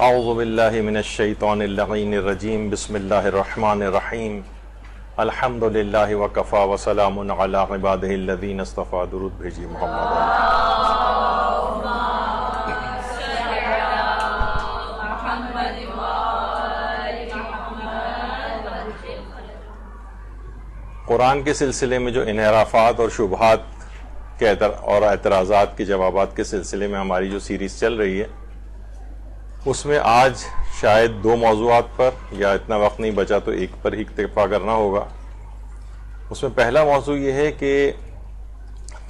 اعوذ باللہ من الشیطان اللعین الرجیم بسم اللہ الرحمن الرحیم الحمد للہ وکفا وسلام علی عبادہ الذین اصطفیٰ. درود بھیجیے محمد. قرآن کے سلسلے میں جو انحرافات اور شبہات کے اور اعتراضات کے جوابات کے سلسلے میں ہماری جو سیریز چل رہی ہے، اس میں آج شاید 2 موضوعات پر، یا اتنا وقت نہیں بچا تو ایک پر ہی اکتفا کرنا ہوگا. اس میں پہلا موضوع یہ ہے کہ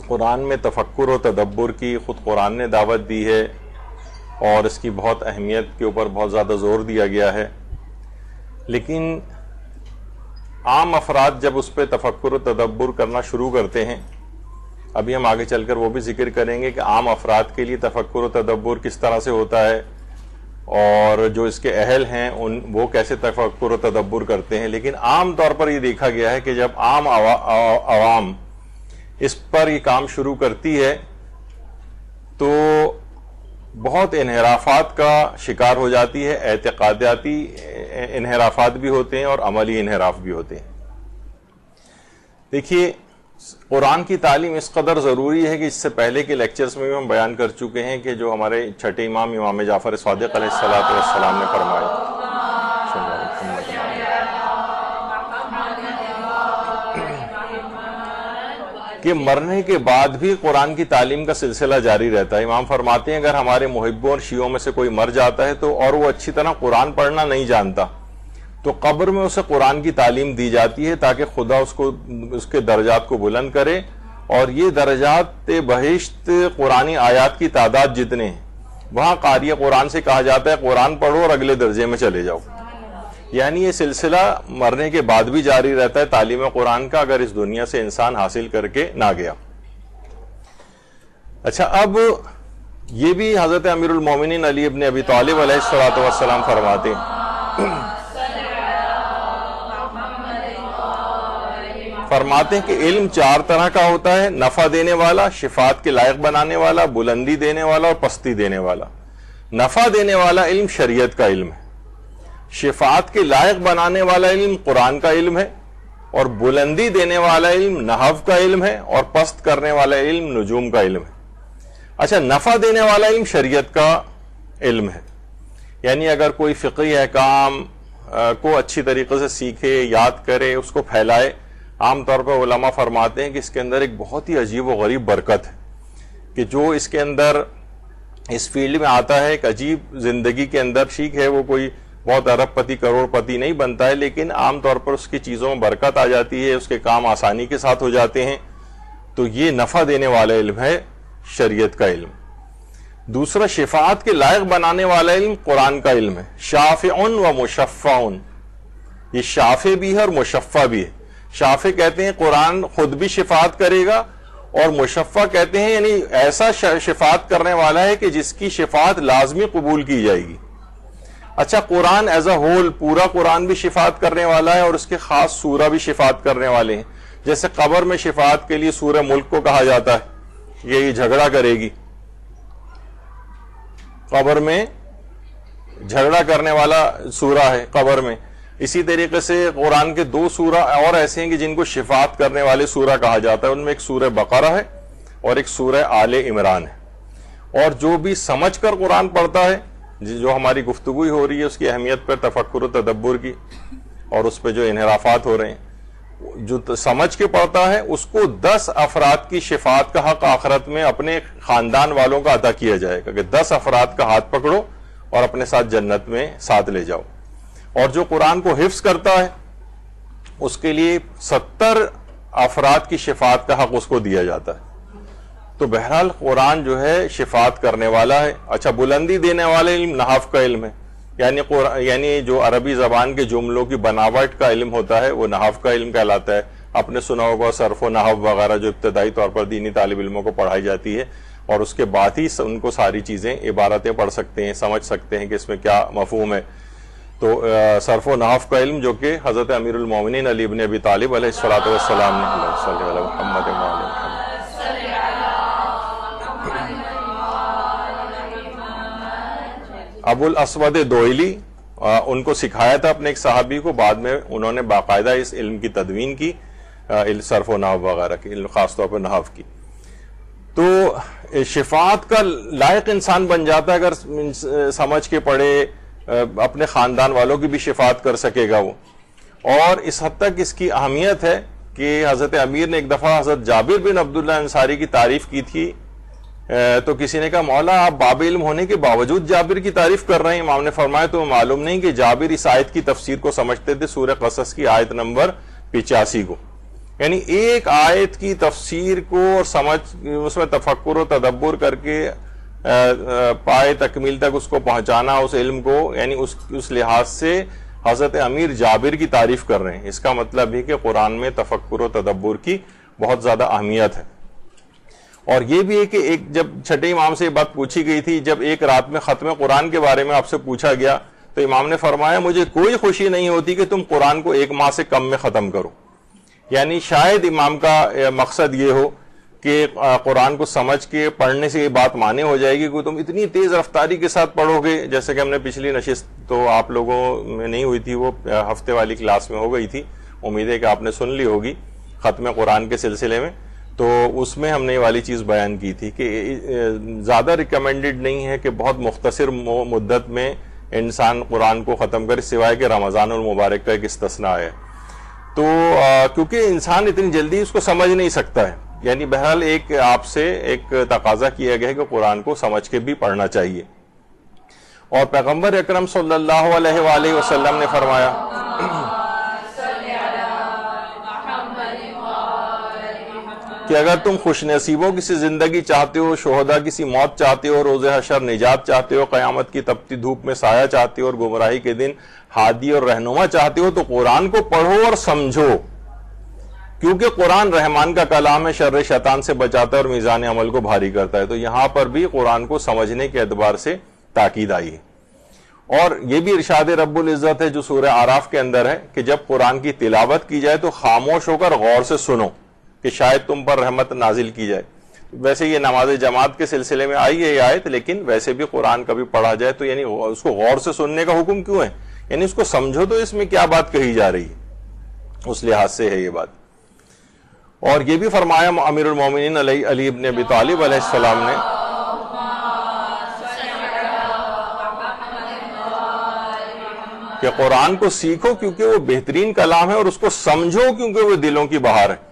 قرآن میں تفکر و تدبر کی خود قرآن نے دعوت دی ہے اور اس کی بہت اہمیت کے اوپر بہت زیادہ زور دیا گیا ہے، لیکن عام افراد جب اس پہ تفکر و تدبر کرنا شروع کرتے ہیں، ابھی ہم آگے چل کر وہ بھی ذکر کریں گے کہ عام افراد کے لیے تفکر و تدبر کس طرح سے ہوتا ہے اور جو اس کے اہل ہیں وہ کیسے تفکر و تدبر کرتے ہیں. لیکن عام طور پر یہ دیکھا گیا ہے کہ جب عام عوام اس پر یہ کام شروع کرتی ہے تو بہت انحرافات کا شکار ہو جاتی ہے. اعتقاداتی انحرافات بھی ہوتے ہیں اور عملی انحراف بھی ہوتے ہیں. دیکھیے، قرآن کی تعلیم اس قدر ضروری ہے کہ اس سے پہلے کے لیکچرز میں بھی ہم بیان کر چکے ہیں کہ جو ہمارے چھٹے امام جعفر صادق علیہ السلام نے فرمایا کہ مرنے کے بعد بھی قرآن کی تعلیم کا سلسلہ جاری رہتا ہے. امام فرماتے ہیں اگر ہمارے محبوں اور شیعوں میں سے کوئی مر جاتا ہے تو اور وہ اچھی طرح قرآن پڑھنا نہیں جانتا تو قبر میں اسے قرآن کی تعلیم دی جاتی ہے تاکہ خدا اس کے درجات کو بلند کرے، اور یہ درجات بہشت قرآنی آیات کی تعداد جتنے ہیں وہاں قاری قرآن سے کہا جاتا ہے قرآن پڑھو اور اگلے درجے میں چلے جاؤ. یعنی یہ سلسلہ مرنے کے بعد بھی جاری رہتا ہے تعلیم قرآن کا، اگر اس دنیا سے انسان حاصل کر کے نہ گیا. اچھا، اب یہ بھی حضرت امیر المومنین علی ابن ابی طالب علیہ السلام فرماتے ہیں کہ علم 4 طرح کا ہوتا ہے: نفع دینے والا، شفاعت کے لائق بنانے والا، بلندی دینے والا اور پستی دینے والا. نفع دینے والا علم شریعت کا علم ہے، شفاعت کے لائق بنانے والا علم قرآن کا علم ہے، اور بلندی دینے والا علم نحو کا علم ہے، اور پست کرنے والا علم نجوم کا علم ہے. اچھا، نفع دینے والا علم شریعت کا علم ہے، یعنی اگر کوئی فقہی احکام کو اچھی طریقے سے سیکھے، یاد کرے، اس کو پھیلائے، عام طور پر علماء فرماتے ہیں کہ اس کے اندر ایک بہت ہی عجیب و غریب برکت ہے کہ جو اس کے اندر اس فیلڈ میں آتا ہے ایک عجیب زندگی کے اندر، ٹھیک ہے وہ کوئی بہت ارب پتی کروڑ پتی نہیں بنتا ہے، لیکن عام طور پر اس کی چیزوں میں برکت آ جاتی ہے، اس کے کام آسانی کے ساتھ ہو جاتے ہیں. تو یہ نفع دینے والا علم ہے شریعت کا علم. دوسرا، شفاعت کے لائق بنانے والا علم قرآن کا علم ہے. شافع و مشفع، یہ شافع بھی ہے اور مشفع بھی ہے. شافع کہتے ہیں قرآن خود بھی شفاعت کرے گا، اور مشفع کہتے ہیں یعنی ایسا شفاعت کرنے والا ہے کہ جس کی شفاعت لازمی قبول کی جائے گی. اچھا، قرآن ایز اے ہول، پورا قرآن بھی شفاعت کرنے والا ہے اور اس کے خاص سورہ بھی شفاعت کرنے والے ہیں. جیسے قبر میں شفاعت کے لیے سورہ ملک کو کہا جاتا ہے، یہ جھگڑا کرے گی، قبر میں جھگڑا کرنے والا سورہ ہے قبر میں. اسی طریقے سے قرآن کے 2 سورہ اور ایسے ہیں کہ جن کو شفاعت کرنے والے سورہ کہا جاتا ہے. ان میں ایک سورہ بقرہ ہے اور ایک سورہ آل عمران ہے. اور جو بھی سمجھ کر قرآن پڑھتا ہے، جو ہماری گفتگو ہو رہی ہے اس کی اہمیت پر تفکر و تدبر کی اور اس پہ جو انحرافات ہو رہے ہیں، جو سمجھ کے پڑھتا ہے اس کو 10 افراد کی شفاعت کا حق آخرت میں اپنے خاندان والوں کا عطا کیا جائے گا کہ 10 افراد کا ہاتھ پکڑو اور اپنے ساتھ جنت میں ساتھ لے جاؤ. اور جو قرآن کو حفظ کرتا ہے اس کے لیے 70 افراد کی شفاعت کا حق اس کو دیا جاتا ہے. تو بہرحال قرآن جو ہے شفاعت کرنے والا ہے. اچھا، بلندی دینے والا علم نحو کا علم ہے، یعنی جو عربی زبان کے جملوں کی بناوٹ کا علم ہوتا ہے وہ نحو کا علم کہلاتا ہے. آپ نے سنا ہوگا صرف و نحو وغیرہ جو ابتدائی طور پر دینی طالب علموں کو پڑھائی جاتی ہے، اور اس کے بعد ہی ان کو ساری چیزیں عبارتیں پڑھ سکتے ہیں، سمجھ سکتے ہیں کہ اس میں کیا مفہوم ہے. تو صرف و نحو کا علم جو کہ حضرت امیر المومنین علی ابن ابی طالب علیہ السلام نے محمد ابو الاسود دوئلی ان کو سکھایا تھا اپنے ایک صحابی کو، بعد میں انہوں نے باقاعدہ اس علم کی تدوین کی، صرف و نحو وغیرہ کی، خاص طور پر نحو کی. تو شفاعت کا لائق انسان بن جاتا ہے اگر سمجھ کے پڑھے، اپنے خاندان والوں کی بھی شفاعت کر سکے گا وہ. اور اس حد تک اس کی اہمیت ہے کہ حضرت امیر نے ایک دفعہ حضرت جابر بن عبداللہ انصاری کی تعریف کی تھی، تو کسی نے کہا مولا آپ باب علم ہونے کے باوجود جابر کی تعریف کر رہے ہیں. امام نے فرمایا تو معلوم نہیں کہ جابر اس آیت کی تفسیر کو سمجھتے تھے، سورہ قصص کی آیت نمبر 85 کو. یعنی ایک آیت کی تفسیر کو اور سمجھ، اس میں تفکر و تدبر کر کے پائے تکمیل تک اس کو پہنچانا، اس علم کو، یعنی اس لحاظ سے حضرت امیر جابر کی تعریف کر رہے ہیں. اس کا مطلب ہے کہ قرآن میں تفکر و تدبر کی بہت زیادہ اہمیت ہے. اور یہ بھی ہے کہ ایک جب چھٹے امام سے یہ بات پوچھی گئی تھی، جب ایک رات میں ختم قرآن کے بارے میں آپ سے پوچھا گیا، تو امام نے فرمایا مجھے کوئی خوشی نہیں ہوتی کہ تم قرآن کو 1 ماہ سے کم میں ختم کرو. یعنی شاید امام کا مقصد یہ ہو کہ قرآن کو سمجھ کے پڑھنے سے یہ بات مانے ہو جائے گی کہ تم اتنی تیز رفتاری کے ساتھ پڑھو گے. جیسے کہ ہم نے پچھلی نشست تو آپ لوگوں میں نہیں ہوئی تھی، وہ ہفتے والی کلاس میں ہو گئی تھی، امید ہے کہ آپ نے سن لی ہوگی ختم قرآن کے سلسلے میں. تو اس میں ہم نے یہ والی چیز بیان کی تھی کہ زیادہ ریکمینڈڈ نہیں ہے کہ بہت مختصر مدت میں انسان قرآن کو ختم کرے، سوائے کہ رمضان المبارک کا ایک استثناء ہے. تو کیونکہ انسان اتنی جلدی اس کو سمجھ نہیں سکتا ہے. یعنی بہرحال ایک آپ سے ایک تقاضا کیا گیا ہے کہ قرآن کو سمجھ کے بھی پڑھنا چاہیے. اور پیغمبر اکرم صلی اللہ علیہ وآلہ وسلم نے فرمایا کہ اگر تم خوش نصیبوں کسی زندگی چاہتے ہو، شہداء کسی موت چاہتے ہو، روز حشر نجات چاہتے ہو، قیامت کی تپتی دھوپ میں سایہ چاہتے ہو، اور گمراہی کے دن ہادی اور رہنما چاہتے ہو، تو قرآن کو پڑھو اور سمجھو. کیونکہ قرآن رحمان کا کلام ہے، شر شیطان سے بچاتا ہے اور میزان عمل کو بھاری کرتا ہے. تو یہاں پر بھی قرآن کو سمجھنے کے اعتبار سے تاکید آئی ہے. اور یہ بھی ارشاد رب العزت ہے جو سورہ اعراف کے اندر ہے کہ جب قرآن کی تلاوت کی جائے تو خاموش ہو کر غور سے سنو کہ شاید تم پر رحمت نازل کی جائے. ویسے یہ نماز جماعت کے سلسلے میں آئی ہے یہ آیت، لیکن ویسے بھی قرآن کبھی پڑھا جائے تو یعنی اس کو غور سے سننے کا حکم کیوں ہے؟ یعنی اس کو سمجھو تو اس میں کیا بات کہی جا رہی ہے، اس لحاظ سے ہے یہ بات. اور یہ بھی فرمایا امیر المومنین علی ابن ابی طالب علیہ السلام نے کہ قرآن کو سیکھو کیونکہ وہ بہترین کلام ہے، اور اس کو سمجھو کیونکہ وہ دلوں کی بہار ہے.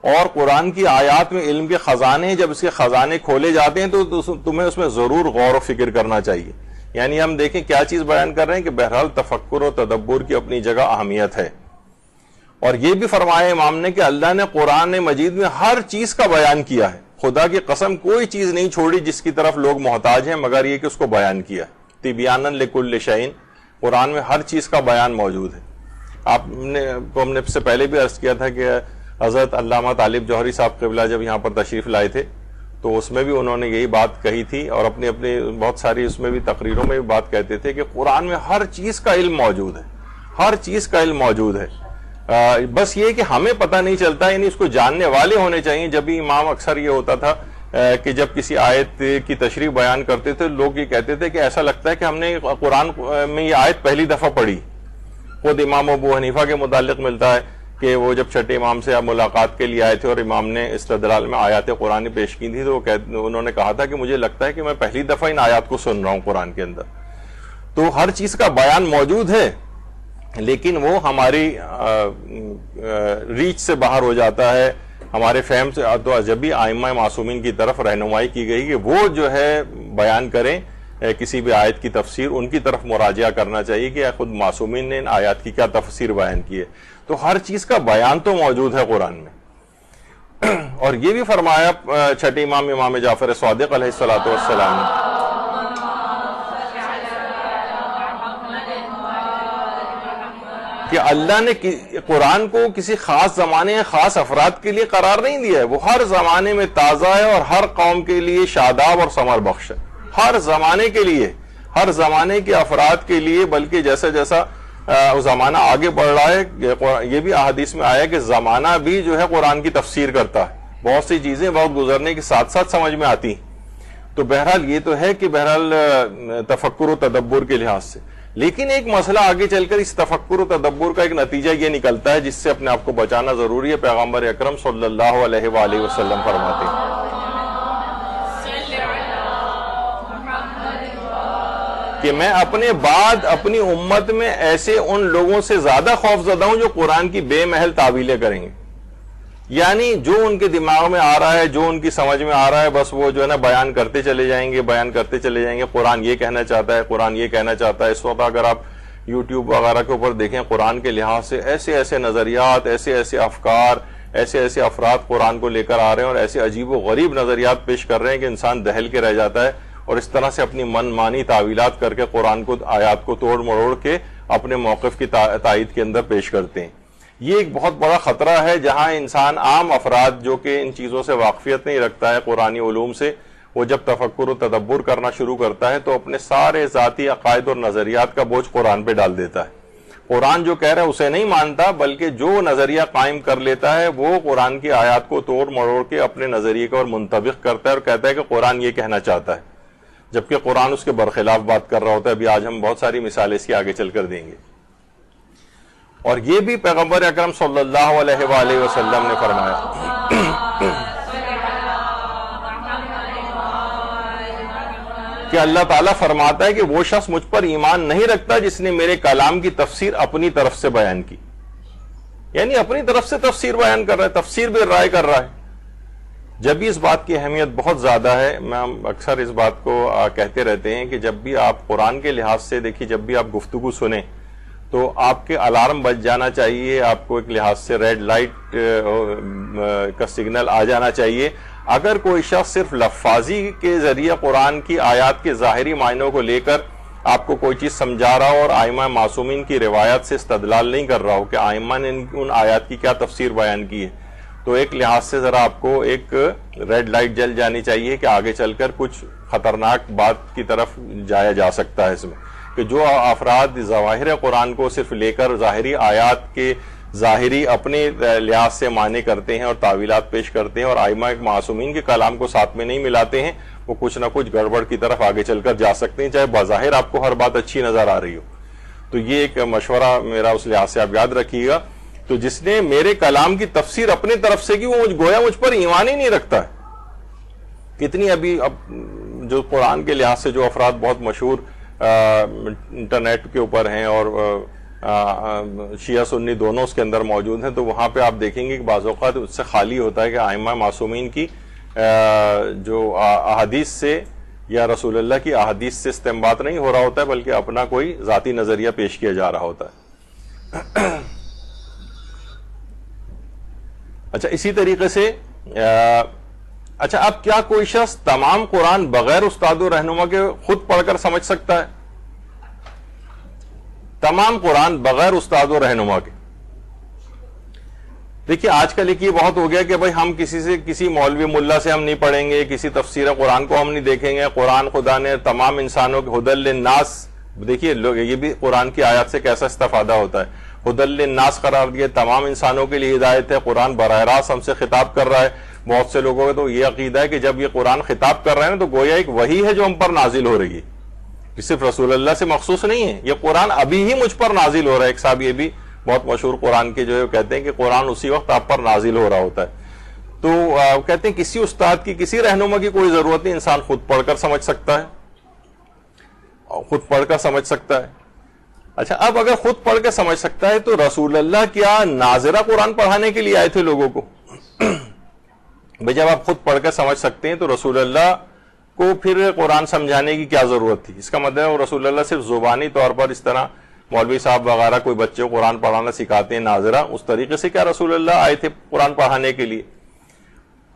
اور قرآن کی آیات میں علم کے خزانے ہیں، جب اس کے خزانے کھولے جاتے ہیں تو تمہیں اس میں ضرور غور و فکر کرنا چاہیے. یعنی ہم دیکھیں کیا چیز بیان کر رہے ہیں کہ بہرحال تفکر و تدبر کی اپنی جگہ اہمیت ہے. اور یہ بھی فرمایا امام نے کہ اللہ نے قرآن مجید میں ہر چیز کا بیان کیا ہے. خدا کی قسم کوئی چیز نہیں چھوڑی جس کی طرف لوگ محتاج ہیں، مگر یہ کہ اس کو بیان کیا. تبیانا لکل شیء، قرآن میں ہر چیز کا بیان موجود ہے. ہم نے سے پہلے بھی عرض کیا تھا کہ حضرت علامہ طالب جوہری صاحب قبلہ جب یہاں پر تشریف لائے تھے تو اس میں بھی انہوں نے یہی بات کہی تھی، اور اپنی بہت ساری اس میں بھی تقریروں میں بھی بات کہتے تھے کہ قرآن میں ہر چیز کا علم موجود ہے، ہر چیز کا علم موجود ہے. بس یہ کہ ہمیں پتہ نہیں چلتا، یعنی اس کو جاننے والے ہونے چاہیے. جب بھی امام اکثر یہ ہوتا تھا کہ جب کسی آیت کی تشریح بیان کرتے تھے لوگ یہ کہتے تھے کہ ایسا لگتا ہے کہ ہم نے قرآن میں یہ آیت پہلی دفعہ پڑھی. خود امام ابو حنیفہ کے متعلق ملتا ہے کہ وہ جب چھٹے امام سے ملاقات کے لیے آئے تھے اور امام نے استدلال میں آیات قرآن پیش کی تھی تو انہوں نے کہا تھا کہ مجھے لگتا ہے کہ میں پہلی دفعہ ان آیات کو سن رہا ہوں قرآن کے اندر. تو ہر چیز کا بیان موجود ہے، لیکن وہ ہماری ریچ سے باہر ہو جاتا ہے، ہمارے فہم سے. تو جب بھی ائمہ معصومین کی طرف رہنمائی کی گئی کہ وہ جو ہے بیان کریں کسی بھی آیت کی تفسیر، ان کی طرف مراجعہ کرنا چاہیے کہ خود معصومین نے ان آیات کی کیا تفسیر بیان کی ہے. تو ہر چیز کا بیان تو موجود ہے قرآن میں. اور یہ بھی فرمایا چھٹے امام جعفر صادق علیہ الصلوۃ والسلام نے کہ اللہ نے قرآن کو کسی خاص زمانے یا خاص افراد کے لیے قرار نہیں دیا ہے، وہ ہر زمانے میں تازہ ہے اور ہر قوم کے لیے شاداب اور ثمر بخش ہے. ہر زمانے کے لیے، ہر زمانے کے افراد کے لیے، بلکہ جیسا جیسا زمانہ آگے بڑھ رہا ہے، یہ بھی احادیث میں آیا کہ زمانہ بھی جو ہے قرآن کی تفسیر کرتا ہے. بہت سی چیزیں وقت گزرنے کے ساتھ ساتھ سمجھ میں آتی ہیں. تو بہرحال یہ تو ہے کہ بہرحال تفکر و تدبر کے لحاظ سے، لیکن ایک مسئلہ آگے چل کر اس تفکر و تدبر کا ایک نتیجہ یہ نکلتا ہے جس سے اپنے آپ کو بچانا ضروری ہے۔ پیغمبر اکرم صلی اللہ علیہ وآلہ وسلم فرماتے ہیں کہ میں اپنے بعد اپنی امت میں ایسے ان لوگوں سے زیادہ خوف زدہ ہوں جو قرآن کی بے محل تعویلیں کریں گے، یعنی جو ان کے دماغ میں آ رہا ہے، جو ان کی سمجھ میں آ رہا ہے، بس وہ جو ہے نا بیان کرتے چلے جائیں گے، قرآن یہ کہنا چاہتا ہے، قرآن یہ کہنا چاہتا ہے۔ اس وقت اگر آپ یوٹیوب وغیرہ کے اوپر دیکھیں، قرآن کے لحاظ سے ایسے نظریات، ایسے افکار، ایسے افراد قرآن کو لے کر آ رہے ہیں اور ایسے عجیب و غریب نظریات پیش کر رہے ہیں کہ انسان دہل کے رہ جاتا ہے، اور اس طرح سے اپنی من مانی تعویلات کر کے قرآن کو، آیات کو توڑ مروڑ کے اپنے موقف کی تائید کے اندر پیش کرتے ہیں۔ یہ ایک بہت بڑا خطرہ ہے، جہاں انسان عام افراد جو کہ ان چیزوں سے واقفیت نہیں رکھتا ہے قرآنی علوم سے، وہ جب تفکر و تدبر کرنا شروع کرتا ہے تو اپنے سارے ذاتی عقائد اور نظریات کا بوجھ قرآن پہ ڈال دیتا ہے۔ قرآن جو کہہ رہا ہے اسے نہیں مانتا، بلکہ جو نظریہ قائم کر لیتا ہے وہ قرآن کی آیات کو توڑ مروڑ کے اپنے نظریے کو اور منطبق کرتا ہے اور کہتا ہے کہ قرآن یہ کہنا چاہتا ہے، جبکہ قرآن اس کے برخلاف بات کر رہا ہوتا ہے۔ ابھی آج ہم بہت ساری مثالیں اس کی آگے چل کر دیں گے، اور یہ بھی پیغمبر اکرم صلی اللہ علیہ وآلہ وسلم نے فرمایا کہ اللہ تعالیٰ فرماتا ہے کہ وہ شخص مجھ پر ایمان نہیں رکھتا جس نے میرے کلام کی تفسیر اپنی طرف سے بیان کی، یعنی اپنی طرف سے تفسیر بیان کر رہا ہے، تفسیر بھی رائے کر رہا ہے۔ جب بھی اس بات کی اہمیت بہت زیادہ ہے، میں اکثر اس بات کو کہتے رہتے ہیں کہ جب بھی آپ قرآن کے لحاظ سے دیکھیے، جب بھی آپ گفتگو سنیں تو آپ کے الارم بج جانا چاہیے، آپ کو ایک لحاظ سے ریڈ لائٹ کا سگنل آ جانا چاہیے۔ اگر کوئی شخص صرف لفاظی کے ذریعے قرآن کی آیات کے ظاہری معنوں کو لے کر آپ کو کوئی چیز سمجھا رہا ہو اور ائمہ معصومین کی روایت سے استدلال نہیں کر رہا ہو کہ ائمہ نے ان آیات کی کیا تفسیر بیان کی ہے، تو ایک لحاظ سے ذرا آپ کو ایک ریڈ لائٹ جل جانی چاہیے کہ آگے چل کر کچھ خطرناک بات کی طرف جایا جا سکتا ہے اس میں، کہ جو افراد ظواہر قرآن کو صرف لے کر ظاہری آیات کے ظاہری اپنے لحاظ سے معنی کرتے ہیں اور تعویلات پیش کرتے ہیں اور ائمہ معصومین کے کلام کو ساتھ میں نہیں ملاتے ہیں، وہ کچھ نہ کچھ گڑبڑ کی طرف آگے چل کر جا سکتے ہیں، چاہے بظاہر آپ کو ہر بات اچھی نظر آ رہی ہو۔ تو یہ ایک مشورہ میرا اس لحاظ سے آپ یاد رکھیے گا۔ تو جس نے میرے کلام کی تفسیر اپنی طرف سے کی، وہ گویا مجھ پر ایمان ہی نہیں رکھتا ہے۔ کتنی ابھی اب جو قرآن کے لحاظ سے جو افراد بہت مشہور انٹرنیٹ کے اوپر ہیں اور شیعہ سنی دونوں اس کے اندر موجود ہیں، تو وہاں پہ آپ دیکھیں گے کہ بعض اوقات اس سے خالی ہوتا ہے کہ ائمہ معصومین کی جو احادیث سے یا رسول اللہ کی احادیث سے استنباط نہیں ہو رہا ہوتا ہے، بلکہ اپنا کوئی ذاتی نظریہ پیش کیا جا رہا ہوتا ہے۔ اچھا، اسی طریقے سے اچھا، اب کیا کوئی شخص تمام قرآن بغیر استاد و رہنما کے خود پڑھ کر سمجھ سکتا ہے؟ تمام قرآن بغیر استاد و رہنما کے؟ دیکھیے آج کل ایک یہ بہت ہو گیا کہ بھائی ہم کسی مولوی ملا سے ہم نہیں پڑھیں گے، کسی تفسیر قرآن کو ہم نہیں دیکھیں گے، قرآن خدا نے تمام انسانوں کے ہدی للناس، دیکھیے لوگ یہ بھی قرآن کی آیات سے کیسا استفادہ ہوتا ہے، ہدی للناس قرار دیا، تمام انسانوں کے لیے ہدایت ہے، قرآن براہ راست ہم سے خطاب کر رہا ہے۔ بہت سے لوگوں کا تو یہ عقیدہ ہے کہ جب یہ قرآن خطاب کر رہے ہیں تو گویا ایک وحی ہے جو ہم پر نازل ہو رہی ہے، یہ صرف رسول اللہ سے مخصوص نہیں ہے، یہ قرآن ابھی ہی مجھ پر نازل ہو رہا ہے۔ ایک صاحب یہ بھی بہت مشہور قرآن کے جو ہے کہتے ہیں کہ قرآن اسی وقت آپ پر نازل ہو رہا ہوتا ہے۔ تو کہتے ہیں کسی استاد کی، کسی رہنما کی کوئی ضرورت نہیں، انسان خود پڑھ کر سمجھ سکتا ہے، خود پڑھ کر سمجھ سکتا ہے۔ اچھا، اب اگر خود پڑھ کے سمجھ سکتا ہے تو رسول اللہ کیا ناظرہ قرآن پڑھانے کے لیے آئے تھے لوگوں کو؟ بھئی جب آپ خود پڑھ کر سمجھ سکتے ہیں تو رسول اللہ کو پھر قرآن سمجھانے کی کیا ضرورت تھی؟ اس کا مطلب ہے رسول اللہ صرف زبانی طور پر اس طرح مولوی صاحب وغیرہ کوئی بچے کو قرآن پڑھانا سکھاتے ہیں ناظرہ، اس طریقے سے کیا رسول اللہ آئے تھے قرآن پڑھانے کے لیے؟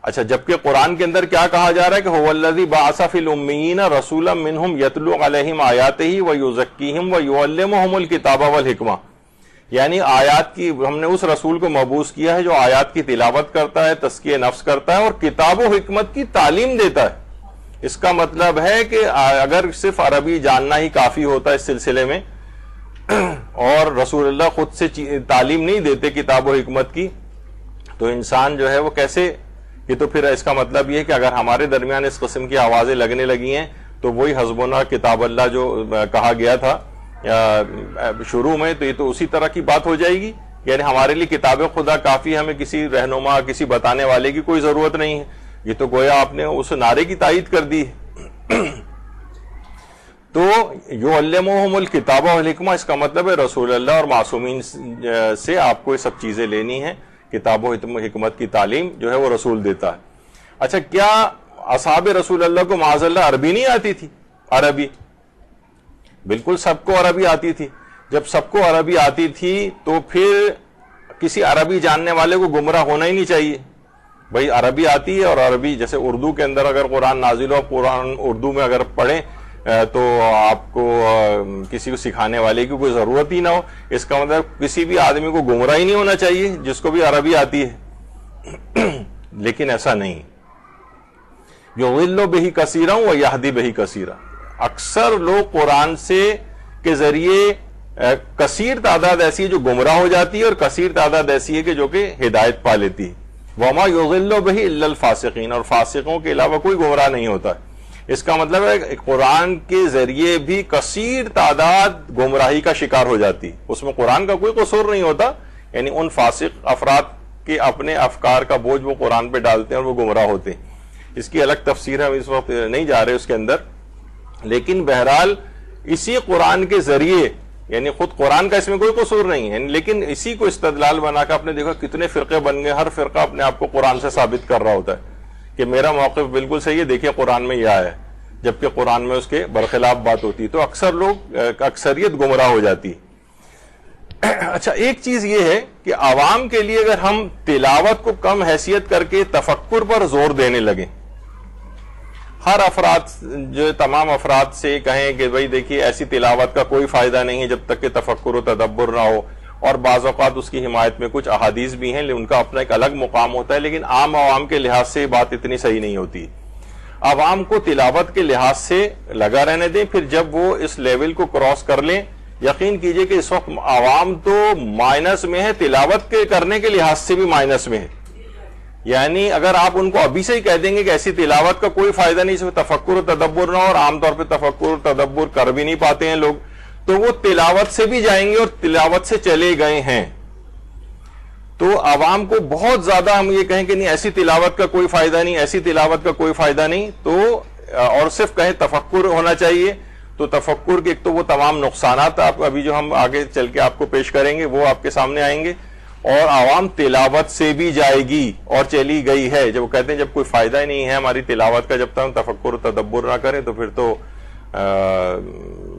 اچھا، جبکہ قرآن کے اندر کیا کہا جا رہا ہے کہ هو الذی بعث فی الامیین رسولا منہم یتلو علیہم آیاتہ ویزکیہم ویعلمہم الکتاب والحکمہ، یعنی آیات کی ہم نے اس رسول کو مبعوث کیا ہے جو آیات کی تلاوت کرتا ہے، تزکیہ نفس کرتا ہے اور کتاب و حکمت کی تعلیم دیتا ہے۔ اس کا مطلب ہے کہ اگر صرف عربی جاننا ہی کافی ہوتا ہے اس سلسلے میں اور رسول اللہ خود سے تعلیم نہیں دیتے کتاب و حکمت کی، تو انسان جو ہے وہ کیسے یہ تو پھر اس کا مطلب یہ ہے کہ اگر ہمارے درمیان اس قسم کی آوازیں لگنے لگی ہیں تو وہی حسبنا کتاب اللہ جو کہا گیا تھا شروع میں، تو یہ تو اسی طرح کی بات ہو جائے گی. یعنی ہمارے لیے کتاب خدا کافی، ہمیں کسی رہنما کسی بتانے والے کی کوئی ضرورت نہیں ہے. یہ تو گویا آپ نے اس نعرے کی تائید کر دی ہے. تو یعلمہم الکتاب والحکمہ، اس کا مطلب ہے رسول اللہ اور معصومین سے آپ کو یہ سب چیزیں لینی ہیں. کتاب و حکمت کی تعلیم جو ہے وہ رسول دیتا ہے. اچھا، کیا اصحاب رسول اللہ کو معاذ اللہ عربی نہیں آتی تھی؟ عربی بالکل سب کو عربی آتی تھی. جب سب کو عربی آتی تھی تو پھر کسی عربی جاننے والے کو گمراہ ہونا ہی نہیں چاہیے. بھائی عربی آتی ہے، اور عربی جیسے اردو کے اندر اگر قرآن نازل ہو، قرآن اردو میں اگر پڑھیں تو آپ کو کسی کو سکھانے والے کی کوئی ضرورت ہی نہ ہو. اس کا مطلب کسی بھی آدمی کو گمراہ ہی نہیں ہونا چاہیے جس کو بھی عربی آتی ہے. لیکن ایسا نہیں. یضل بہ کثیرا ویہدی بہ کثیرا، اکثر لوگ قرآن سے کے ذریعے کثیر تعداد ایسی ہے جو گمراہ ہو جاتی ہے، اور کثیر تعداد ایسی ہے کہ جو کہ ہدایت پا لیتی ہے. وما یضل بہ الا الفاسقین، اور فاسقوں کے علاوہ کوئی گمراہ نہیں ہوتا. اس کا مطلب ہے قرآن کے ذریعے بھی کثیر تعداد گمراہی کا شکار ہو جاتی، اس میں قرآن کا کوئی قصور نہیں ہوتا. یعنی ان فاسق افراد کے اپنے افکار کا بوجھ وہ قرآن پہ ڈالتے ہیں اور وہ گمراہ ہوتے ہیں. اس کی الگ تفسیر ہم اس وقت نہیں جا رہے اس کے اندر، لیکن بہرحال اسی قرآن کے ذریعے، یعنی خود قرآن کا اس میں کوئی قصور نہیں ہے، لیکن اسی کو استدلال بنا کے آپ نے دیکھا کتنے فرقے بن گئے. ہر فرقہ اپنے آپ کو قرآن سے ثابت کر رہا ہوتا ہے کہ میرا موقف بالکل صحیح ہے، دیکھیے قرآن میں یہ آیا ہے، جبکہ قرآن میں اس کے برخلاف بات ہوتی ہے. تو اکثر لوگ اکثریت گمراہ ہو جاتی. اچھا، ایک چیز یہ ہے کہ عوام کے لیے اگر ہم تلاوت کو کم حیثیت کر کے تفکر پر زور دینے لگیں، ہر افراد جو تمام افراد سے کہیں کہ بھائی دیکھیے ایسی تلاوت کا کوئی فائدہ نہیں ہے جب تک کہ تفکر و تدبر نہ ہو، اور بعض اوقات اس کی حمایت میں کچھ احادیث بھی ہیں، ان کا اپنا ایک الگ مقام ہوتا ہے، لیکن عوام کے لحاظ سے بات اتنی صحیح نہیں ہوتی. عوام کو تلاوت کے لحاظ سے لگا رہنے دیں، پھر جب وہ اس لیول کو کراس کر لیں، یقین کیجئے کہ اس وقت عوام تو مائنس میں ہے، تلاوت کے کرنے کے لحاظ سے بھی مائنس میں ہے. یعنی اگر آپ ان کو ابھی سے ہی کہہ دیں گے کہ ایسی تلاوت کا کوئی فائدہ نہیں، اس میں تفکر و تدبر نہ ہو، اور عام طور پہ تفکر و تدبر کر بھی نہیں پاتے ہیں لوگ، تو وہ تلاوت سے بھی جائیں گے اور تلاوت سے چلے گئے ہیں. تو عوام کو بہت زیادہ ہم یہ کہیں کہ نہیں ایسی تلاوت کا کوئی فائدہ نہیں، ایسی تلاوت کا کوئی فائدہ نہیں، تو اور صرف کہیں تفکر ہونا چاہیے، تو تفکر کے ایک تو وہ تمام نقصانات آپ ابھی جو ہم آگے چل کے آپ کو پیش کریں گے وہ آپ کے سامنے آئیں گے، اور عوام تلاوت سے بھی جائے گی اور چلی گئی ہے. جب وہ کہتے ہیں جب کوئی فائدہ ہی نہیں ہے ہماری تلاوت کا، جب تک ہم تفکر و تدبر نہ کریں تو پھر تو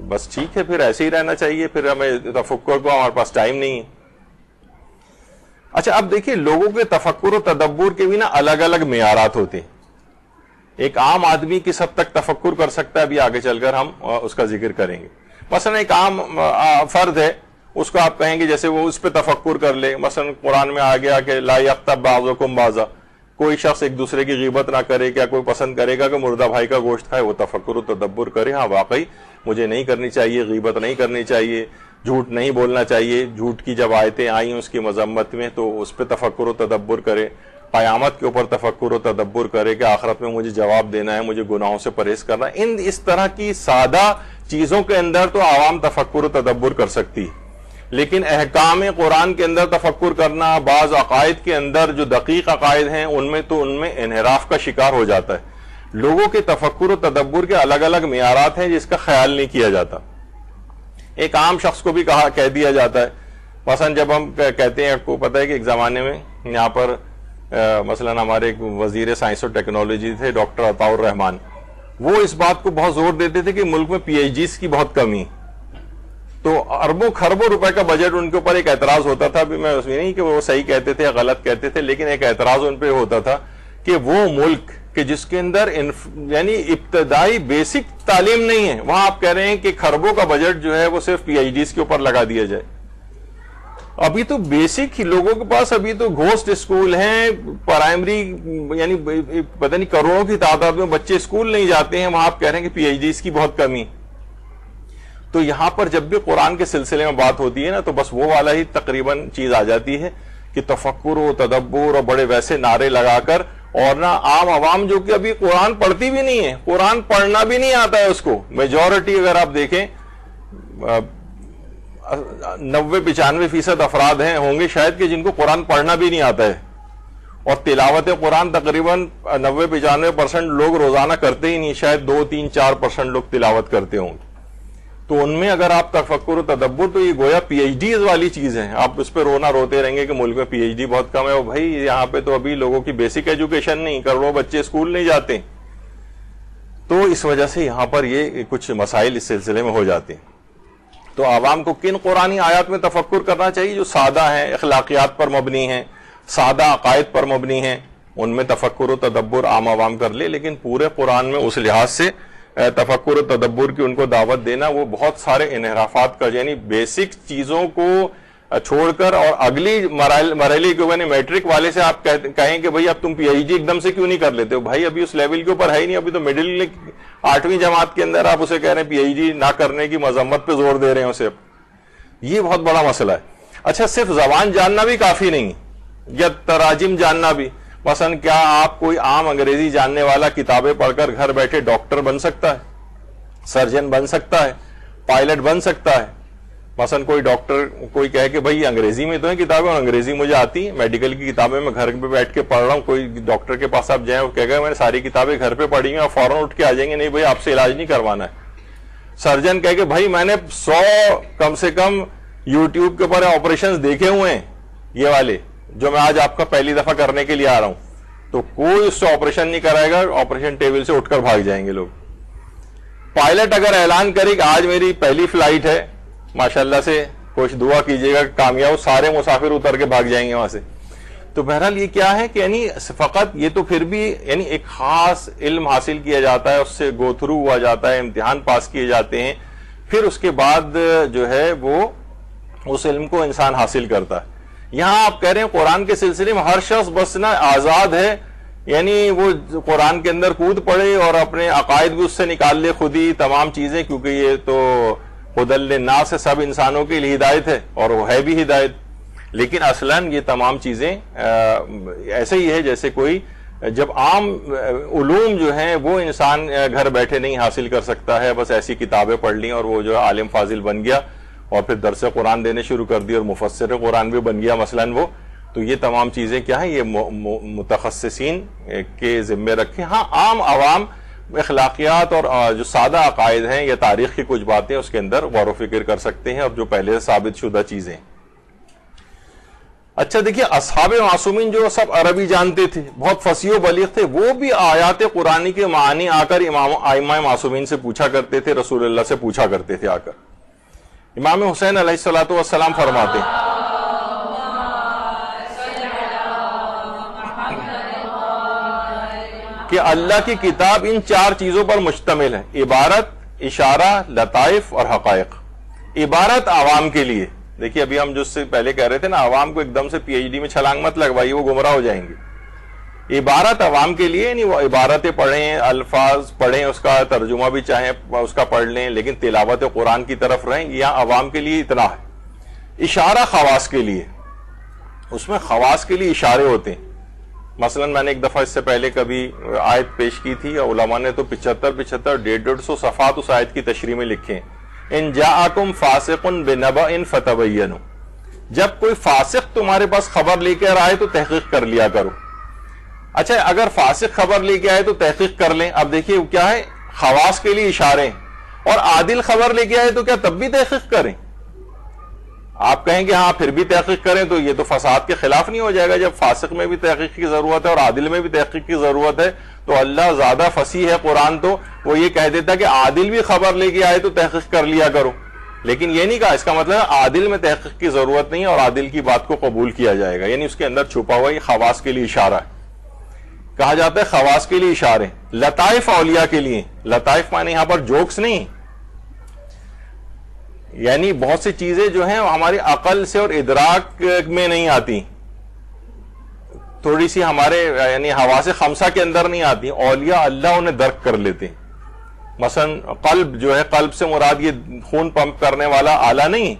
بس ٹھیک ہے، پھر ایسے ہی رہنا چاہیے، پھر ہمیں تفکر کو ہمارے پاس ٹائم نہیں ہے. اچھا، اب دیکھیے لوگوں کے تفکر و تدبر کے بھی نا الگ الگ معیارات ہوتے ہیں. ایک عام آدمی کس حد تک تفکر کر سکتا ہے ابھی آگے چل کر ہم اس کا ذکر کریں گے. مثلا ایک عام فرد ہے، اس کو آپ کہیں گے جیسے وہ اس پہ تفکر کر لے. مثلا قرآن میں آ گیا کہ لا یغتب بعضکم بعضا، کوئی شخص ایک دوسرے کی غیبت نہ کرے. کیا کوئی پسند کرے گا کہ مردہ بھائی کا گوشت کھائے؟ وہ تفکر و تدبر کرے، ہاں واقعی مجھے نہیں کرنی چاہیے، غیبت نہیں کرنی چاہیے، جھوٹ نہیں بولنا چاہیے. جھوٹ کی جب آیتیں آئیں اس کی مذمت میں تو اس پہ تفکر و تدبر کرے. قیامت کے اوپر تفکر و تدبر کرے کہ آخرت میں مجھے جواب دینا ہے، مجھے گناہوں سے پرہیز کرنا ہے. اس طرح کی سادہ چیزوں کے اندر تو عوام تفکر و تدبر کر سکتی ہے، لیکن احکام قرآن کے اندر تفکر کرنا، بعض عقائد کے اندر جو دقیق عقائد ہیں ان میں انحراف کا شکار ہو جاتا ہے. لوگوں کے تفکر و تدبر کے الگ الگ معیارات ہیں جس کا خیال نہیں کیا جاتا. ایک عام شخص کو بھی کہہ دیا جاتا ہے. مثلا جب ہم کہتے ہیں، آپ کو پتہ ہے کہ ایک زمانے میں یہاں پر مثلا ہمارے ایک وزیر سائنس اور ٹیکنالوجی تھے ڈاکٹر عطاء الرحمان، وہ اس بات کو بہت زور دیتے تھے کہ ملک میں پی ایچ ڈیز کی بہت کمی، تو اربوں خربوں روپے کا بجٹ ان کے اوپر ایک اعتراض ہوتا تھا. ابھی میں اس میں نہیں کہ وہ صحیح کہتے تھے یا غلط کہتے تھے، لیکن ایک اعتراض ان پہ ہوتا تھا کہ وہ ملک کہ جس کے اندر یعنی ابتدائی بیسک تعلیم نہیں ہے، وہاں آپ کہہ رہے ہیں کہ خربوں کا بجٹ جو ہے وہ صرف پی ایچ ڈیز کے اوپر لگا دیا جائے. ابھی تو بیسک ہی لوگوں کے پاس ابھی تو گھوسٹ اسکول ہیں، پرائمری یعنی پتہ نہیں کروڑوں کی تعداد میں بچے اسکول نہیں جاتے ہیں، وہاں آپ کہہ رہے ہیں کہ پی ایچ ڈیز کی بہت کمی. تو یہاں پر جب بھی قرآن کے سلسلے میں بات ہوتی ہے نا تو بس وہ والا ہی تقریباً چیز آ جاتی ہے کہ تفکر و تدبر اور بڑے ویسے نعرے لگا کر اور نہ عام عوام جو کہ ابھی قرآن پڑھتی بھی نہیں ہے, قرآن پڑھنا بھی نہیں آتا ہے اس کو. میجورٹی اگر آپ دیکھیں 90-95% افراد ہوں گے شاید کہ جن کو قرآن پڑھنا بھی نہیں آتا ہے, اور تلاوت قرآن تقریباً 90-95% لوگ روزانہ کرتے ہی نہیں, شاید 2-3-4% لوگ تلاوت کرتے ہوں گے. تو ان میں اگر آپ تفکر و تدبر, تو یہ گویا پی ایچ ڈیز والی چیز ہے. آپ اس پہ روتے رہیں گے کہ ملک میں پی ایچ ڈی بہت کم ہے. اور بھائی یہاں پہ تو ابھی لوگوں کی بیسک ایجوکیشن نہیں, کروڑوں بچے اسکول نہیں جاتے, تو اس وجہ سے یہاں پر یہ کچھ مسائل اس سلسلے میں ہو جاتے ہیں. تو عوام کو کن قرآنی آیات میں تفکر کرنا چاہیے جو سادہ ہیں, اخلاقیات پر مبنی ہیں, سادہ عقائد پر مبنی ہیں, ان میں تفکر و تدبر عام عوام کر لے. لیکن پورے قرآن میں اس لحاظ سے تفکر و تدبر کی ان کو دعوت دینا, وہ بہت سارے انحرافات کا, یعنی بیسک چیزوں کو چھوڑ کر اور اگلی مرحلے کے اوپر, میٹرک والے سے آپ کہیں کہ بھائی اب تم پی ایچ ڈی ایک دم سے کیوں نہیں کر لیتے ہو, بھائی ابھی اس لیول کے اوپر ہے ہی نہیں, ابھی تو مڈل 8ویں جماعت کے اندر آپ اسے کہہ رہے ہیں پی ایچ ڈی نہ کرنے کی مذمت پہ زور دے رہے ہیں اسے. یہ بہت بڑا مسئلہ ہے. اچھا, صرف زبان جاننا بھی کافی نہیں, یا تراجم جاننا بھی. مثلا کیا آپ کوئی عام انگریزی جاننے والا کتابیں پڑھ کر گھر بیٹھے ڈاکٹر بن سکتا ہے, سرجن بن سکتا ہے, پائلٹ بن سکتا ہے؟ مثلا کوئی ڈاکٹر کوئی کہے کہ بھائی انگریزی میں تو ہیں کتابیں اور انگریزی مجھے آتی ہیں, میڈیکل کی کتابیں میں گھر پہ بیٹھ کے پڑھ رہا ہوں. کوئی ڈاکٹر کے پاس آپ جائیں, وہ کہے گا میں نے ساری کتابیں گھر پہ پڑھی ہیں, اور فوراً اٹھ کے آ جائیں گے نہیں بھائی آپ سے علاج نہیں کروانا ہے. سرجن کہے کہ بھائی میں نے 100 کم سے کم یوٹیوب کے اوپر آپریشنز دیکھے ہوئے ہیں, یہ والے جو میں آج آپ کا پہلی دفعہ کرنے کے لیے آ رہا ہوں, تو کوئی اس سے آپریشن نہیں کرائے گا, آپریشن ٹیبل سے اٹھ کر بھاگ جائیں گے لوگ. پائلٹ اگر اعلان کرے کہ آج میری پہلی فلائٹ ہے, ماشاءاللہ سے کچھ دعا کیجیے گا کامیاب, سارے مسافر اتر کے بھاگ جائیں گے وہاں سے. تو بہرحال یہ کیا ہے کہ یعنی فقط یہ تو پھر بھی یعنی ایک خاص علم حاصل کیا جاتا ہے, اس سے گو تھرو ہوا جاتا ہے, امتحان پاس کیے جاتے ہیں, پھر اس کے بعد جو ہے وہ اس علم کو انسان حاصل کرتا ہے. یہاں آپ کہہ رہے ہیں قرآن کے سلسلے میں ہر شخص بس نا آزاد ہے, یعنی وہ قرآن کے اندر کود پڑے اور اپنے عقائد بھی اس سے نکال لے خود ہی تمام چیزیں, کیونکہ یہ تو ہدی للناس سے سب انسانوں کے لیے ہدایت ہے, اور وہ ہے بھی ہدایت. لیکن اصلاً یہ تمام چیزیں ایسے ہی ہے جیسے کوئی جب عام علوم جو ہیں وہ انسان گھر بیٹھے نہیں حاصل کر سکتا ہے, بس ایسی کتابیں پڑھ لیں اور وہ جو عالم فاضل بن گیا, اور پھر درس قرآن دینے شروع کر دی اور مفسر قرآن بھی بن گیا مثلاً وہ. تو یہ تمام چیزیں کیا ہیں, یہ متخصصین کے ذمے رکھیں. ہاں عام عوام اخلاقیات اور جو سادہ عقائد ہیں یا تاریخ کی کچھ باتیں اس کے اندر غور و فکر کر سکتے ہیں, اور جو پہلے سے ثابت شدہ چیزیں. اچھا دیکھیے, اصحاب معصومین جو سب عربی جانتے تھے, بہت فصیح و بلیغ تھے, وہ بھی آیات قرآنی کے معانی آ کر ائمہ معصومین سے پوچھا کرتے تھے, رسول اللہ سے پوچھا کرتے تھے آ کر. امام حسین علیہ السلام فرماتے ہیں کہ اللہ کی کتاب ان 4 چیزوں پر مشتمل ہے: عبارت, اشارہ, لطائف اور حقائق. عبارت عوام کے لیے, دیکھیے ابھی ہم جو سے پہلے کہہ رہے تھے نا, عوام کو ایک دم سے پی ایچ ڈی میں چھلانگ مت لگوائیے, وہ گمراہ ہو جائیں گے. عبارت عوام کے لیے, یعنی وہ عبارتیں پڑھیں, الفاظ پڑھیں, اس کا ترجمہ بھی چاہیں اس کا پڑھ لیں, لیکن تلاوت قرآن کی طرف رہیں. یہاں عوام کے لیے اتنا ہے. اشارہ خواص کے لیے, اس میں خواص کے لیے اشارے ہوتے ہیں. مثلا میں نے ایک دفعہ اس سے پہلے کبھی آیت پیش کی تھی, اور علماء نے تو 75 صفحات اس آیت کی تشریح میں لکھے ہیں. ان جاءکم فاسق بنبأ فتبینوا, جب کوئی فاسق تمہارے پاس خبر لے کے آئے تو تحقیق کر لیا کرو. اچھا, اگر فاسق خبر لے کے آئے تو تحقیق کر لیں. اب دیکھیے کیا ہے, خواص کے لیے اشارے ہیں, اور عادل خبر لے کے آئے تو کیا تب بھی تحقیق کریں؟ آپ کہیں کہ ہاں پھر بھی تحقیق کریں, تو یہ تو فساد کے خلاف نہیں ہو جائے گا. جب فاسق میں بھی تحقیق کی ضرورت ہے اور عادل میں بھی تحقیق کی ضرورت ہے, تو اللہ زیادہ فصیح ہے قرآن, تو وہ یہ کہہ دیتا کہ عادل بھی خبر لے کے آئے تو تحقیق کر لیا کرو. لیکن یہ نہیں کہا, اس کا مطلب ہے عادل میں تحقیق کی ضرورت نہیں اور عادل کی بات کو قبول کیا جائے گا, یعنی اس کے اندر چھپا ہوا یہ خواص کے لیے اشارہ ہے. کہا جاتا ہے خواص کے لیے اشارے. لطائف اولیاء کے لیے, لطائف معنی یہاں پر جوکس نہیں, یعنی بہت سی چیزیں جو ہیں ہماری عقل سے اور ادراک میں نہیں آتی, تھوڑی سی ہمارے یعنی حواس خمسہ کے اندر نہیں آتی. اولیاء اللہ انہیں درک کر لیتے ہیں. مثلا قلب جو ہے, قلب سے مراد یہ خون پمپ کرنے والا آلہ نہیں,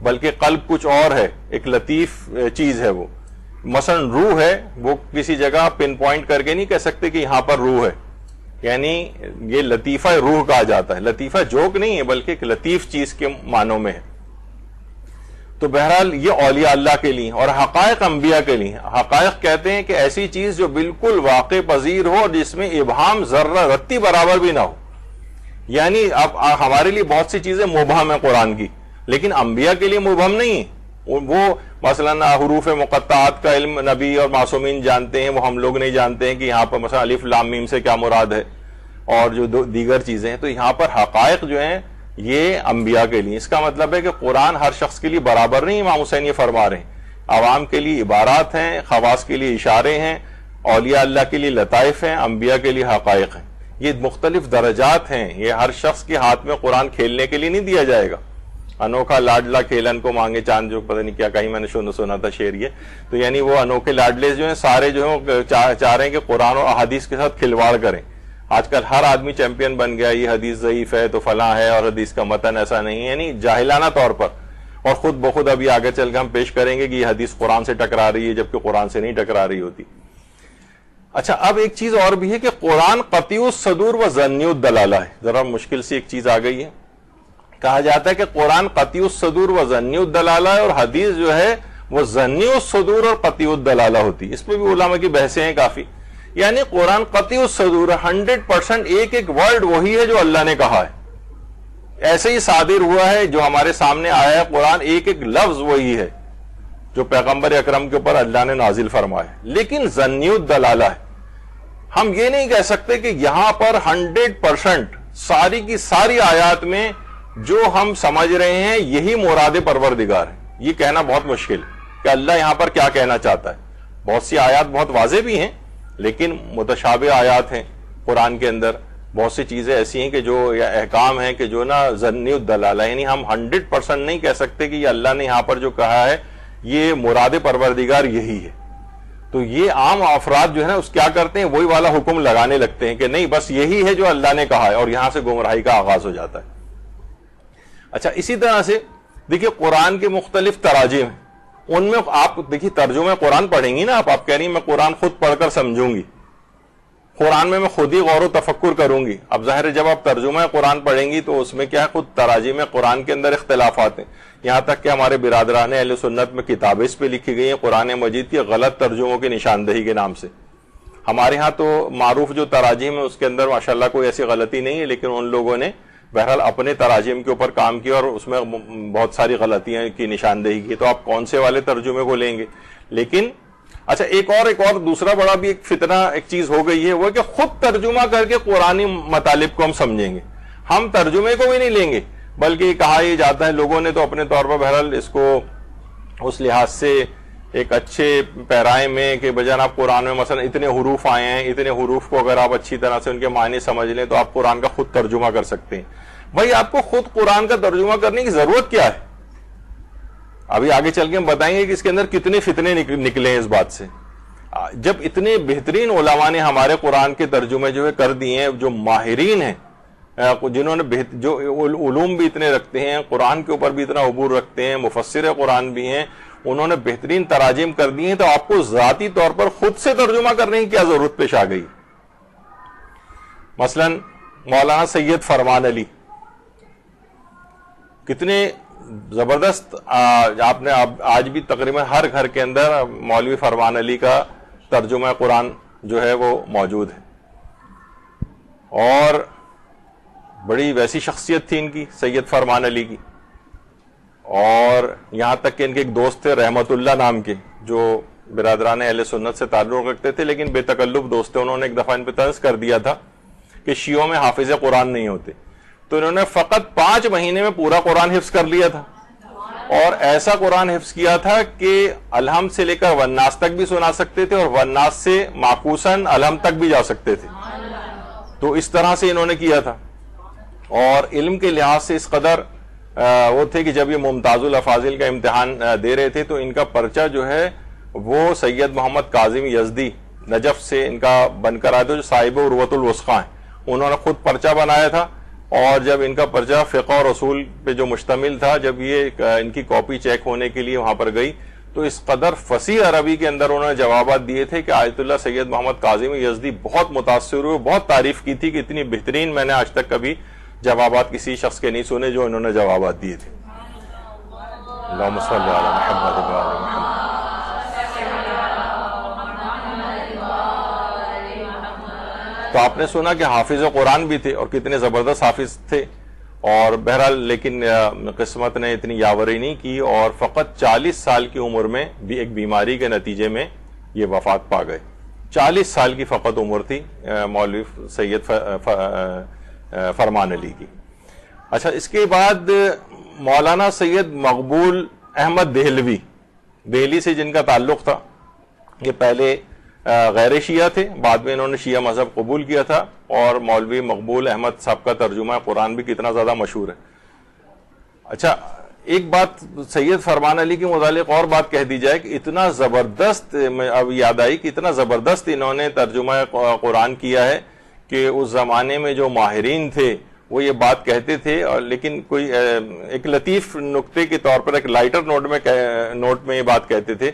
بلکہ قلب کچھ اور ہے, ایک لطیف چیز ہے وہ. مثلا روح ہے، وہ کسی جگہ پن پوائنٹ کر کے نہیں کہہ سکتے کہ یہاں پر روح ہے، یعنی یہ لطیفہ روح کہا جاتا ہے. لطیفہ جوک نہیں ہے بلکہ ایک لطیف چیز کے معنوں میں ہے. تو بہرحال یہ اولیاء اللہ کے لیے، اور حقائق انبیاء کے لیے. حقائق کہتے ہیں کہ ایسی چیز جو بالکل واقع پذیر ہو اور جس میں ابہام ذرہ رتی برابر بھی نہ ہو. یعنی اب ہمارے لیے بہت سی چیزیں مبہم ہیں قرآن کی، لیکن انبیاء کے لیے مبہم نہیں ہے. وہ مثلا حروف مقطعات کا علم نبی اور معصومین جانتے ہیں، وہ ہم لوگ نہیں جانتے ہیں کہ یہاں پر مثلا الف لام میم سے کیا مراد ہے، اور جو دیگر چیزیں ہیں. تو یہاں پر حقائق جو ہیں یہ انبیاء کے لیے. اس کا مطلب ہے کہ قرآن ہر شخص کے لیے برابر نہیں. امام حسین یہ فرما رہے ہیں عوام کے لیے عبارات ہیں، خواص کے لیے اشارے ہیں، اولیاء اللہ کے لیے لطائف ہیں، انبیاء کے لیے حقائق ہیں. یہ مختلف درجات ہیں. یہ ہر شخص کے ہاتھ میں قرآن کھیلنے کے لیے نہیں دیا جائے گا. انوکھا لاڈلا کھیلن کو مانگے چاند، جو پتہ نہیں کیا کہیں میں نے سنا تھا شعر یہ. تو یعنی وہ انوکھے لاڈلے جو ہیں سارے جو ہیں چاہ رہے ہیں کہ قرآن اور احادیث کے ساتھ کھلواڑ کریں. آج کل ہر آدمی چیمپئن بن گیا، یہ حدیث ضعیف ہے تو فلاں ہے، اور حدیث کا متن ایسا نہیں ہے، یعنی جاہلانہ طور پر. اور خود بخود ابھی آگے چل کے ہم پیش کریں گے کہ یہ حدیث قرآن سے ٹکرا رہی ہے جبکہ قرآن سے نہیں ٹکرا رہی ہوتی. اچھا، اب ایک چیز اور بھی ہے کہ قرآن قطعی الصدور و ظنی الدلالہ ہے. ذرا مشکل سی ایک چیز آ گئی ہے. کہا جاتا ہے کہ قرآن قطعی الصدور و ظنی الدلالہ ہے، اور حدیث جو ہے وہ ظنی الصدور اور قطعی الدلالہ ہوتی ہے. اس پہ بھی علماء کی بحثیں ہیں کافی. یعنی قرآن قطعی الصدور 100% ایک ایک ورڈ وہی ہے جو اللہ نے کہا ہے، ایسے ہی صادر ہوا ہے جو ہمارے سامنے آیا ہے. قرآن ایک ایک لفظ وہی ہے جو پیغمبر اکرم کے اوپر اللہ نے نازل فرمایا ہے، لیکن ظنی الدلالہ ہے. ہم یہ نہیں کہہ سکتے کہ یہاں پر 100% ساری کی ساری آیات میں جو ہم سمجھ رہے ہیں یہی مراد پروردگار ہے. یہ کہنا بہت مشکل ہے کہ اللہ یہاں پر کیا کہنا چاہتا ہے. بہت سی آیات بہت واضح بھی ہیں لیکن متشابہ آیات ہیں قرآن کے اندر. بہت سی چیزیں ایسی ہیں کہ جو یا احکام ہیں کہ جو نا ظنی الدلالہ، یعنی ہم 100% نہیں کہہ سکتے کہ یہ اللہ نے یہاں پر جو کہا ہے یہ مراد پروردگار یہی ہے. تو یہ عام افراد جو ہے نا اس کیا کرتے ہیں، وہی والا حکم لگانے لگتے ہیں کہ نہیں بس یہی ہے جو اللہ نے کہا ہے، اور یہاں سے گمراہی کا آغاز ہو جاتا ہے. اچھا، اسی طرح سے دیکھیے قرآن کے مختلف تراجم ہیں. ان میں آپ دیکھیے ترجمہ قرآن پڑھیں گی نا، آپ کہہ رہی ہیں میں قرآن خود پڑھ کر سمجھوں گی، قرآن میں خود ہی غور و تفکر کروں گی. اب ظاہر ہے جب آپ ترجمہ قرآن پڑھیں گی تو اس میں کیا ہے، خود تراجم قرآن کے اندر اختلافات ہیں. یہاں تک کہ ہمارے برادران اہل سنت میں کتابیں اس پہ لکھی گئی ہیں قرآن مجید کی غلط ترجموں کی نشاندہی کے نام سے. ہمارے ہاں تو معروف جو تراجم ہے اس کے اندر ماشاءاللہ کوئی ایسی غلطی نہیں ہے، لیکن ان لوگوں نے بہرحال اپنے تراجم کے اوپر کام کیا اور اس میں بہت ساری غلطیاں کی نشاندہی کی. تو آپ کون سے والے ترجمے کو لیں گے؟ لیکن اچھا، ایک اور دوسرا بڑا بھی ایک فتنہ ایک چیز ہو گئی ہے، وہ کہ خود ترجمہ کر کے قرآنی مطالب کو ہم سمجھیں گے. ہم ترجمے کو بھی نہیں لیں گے، بلکہ کہا یہ جاتا ہے لوگوں نے تو اپنے طور پر بہرحال اس کو اس لحاظ سے ایک اچھے پیرائے میں کہ بجان آپ قرآن میں مثلا اتنے حروف آئے ہیں، اتنے حروف کو اگر آپ اچھی طرح سے ان کے معنی سمجھ لیں تو آپ قرآن کا خود ترجمہ کر سکتے ہیں. بھائی آپ کو خود قرآن کا ترجمہ کرنے کی ضرورت کیا ہے؟ ابھی آگے چل کے ہم بتائیں گے کہ اس کے اندر کتنے فتنے نکلے ہیں اس بات سے. جب اتنے بہترین علماء نے ہمارے قرآن کے ترجمے جو ہے کر دیے ہیں، جو ماہرین ہیں، جنہوں نے جو علوم بھی اتنے رکھتے ہیں، قرآن کے اوپر بھی اتنا عبور رکھتے ہیں، مفسر قرآن بھی ہیں، انہوں نے بہترین تراجم کر دی ہیں، تو آپ کو ذاتی طور پر خود سے ترجمہ کرنے کی کیا ضرورت پیش آ گئی؟ مثلا مولانا سید فرمان علی کتنے زبردست، آپ نے آج بھی تقریباً ہر گھر کے اندر مولوی فرمان علی کا ترجمہ قرآن جو ہے وہ موجود ہے. اور بڑی ویسی شخصیت تھی ان کی، سید فرمان علی کی. اور یہاں تک کہ ان کے ایک دوست تھے رحمت اللہ نام کے، جو برادران اہل سنت سے تعلق رکھتے تھے لیکن بے تکلف دوست تھے. انہوں نے ایک دفعہ ان پہ طنز کر دیا تھا کہ شیعوں میں حافظ قرآن نہیں ہوتے، تو انہوں نے فقط 5 مہینے میں پورا قرآن حفظ کر لیا تھا، اور ایسا قرآن حفظ کیا تھا کہ الحمد سے لے کر والناس تک بھی سنا سکتے تھے، اور والناس سے معکوساً الحمد تک بھی جا سکتے تھے. تو اس طرح سے انہوں نے کیا تھا. اور علم کے لحاظ سے اس قدر وہ تھے کہ جب یہ ممتاز الافاضل کا امتحان دے رہے تھے تو ان کا پرچہ جو ہے وہ سید محمد کاظم یزدی نجف سے ان کا بن کر آئے تھے، جو صاحب عروۃ الوثقیٰ ہیں. انہوں نے خود پرچہ بنایا تھا، اور جب ان کا پرچہ فقہ اور اصول پہ جو مشتمل تھا، جب یہ ان کی کاپی چیک ہونے کے لیے وہاں پر گئی تو اس قدر فصیح عربی کے اندر انہوں نے جوابات دیے تھے کہ آیت اللہ سید محمد کاظم یزدی بہت متاثر ہوئے, بہت تعریف کی تھی کہ اتنی بہترین میں نے آج تک کبھی جوابات کسی شخص کے نہیں سنے جو انہوں نے جوابات دیے تھے. اللہم صلی علی محمد و علی محمد. تو آپ نے سنا کہ حافظ قرآن بھی تھے اور کتنے زبردست حافظ تھے, اور بہرحال لیکن قسمت نے اتنی یاوری نہیں کی اور فقط 40 سال کی عمر میں بھی ایک بیماری کے نتیجے میں یہ وفات پا گئے. 40 سال کی فقط عمر تھی مولوی سید فرمان علی کی. اچھا, اس کے بعد مولانا سید مقبول احمد دہلوی, دہلی سے جن کا تعلق تھا, یہ پہلے غیر شیعہ تھے, بعد میں انہوں نے شیعہ مذہب قبول کیا تھا, اور مولوی مقبول احمد صاحب کا ترجمہ قرآن بھی کتنا زیادہ مشہور ہے. اچھا, ایک بات سید فرمان علی کے متعلق اور بات کہہ دی جائے کہ اتنا زبردست, اب یاد آئی کہ اتنا زبردست انہوں نے ترجمہ قرآن کیا ہے کہ اس زمانے میں جو ماہرین تھے وہ یہ بات کہتے تھے, اور لیکن کوئی ایک لطیف نقطے کے طور پر ایک لائٹر نوٹ میں یہ بات کہتے تھے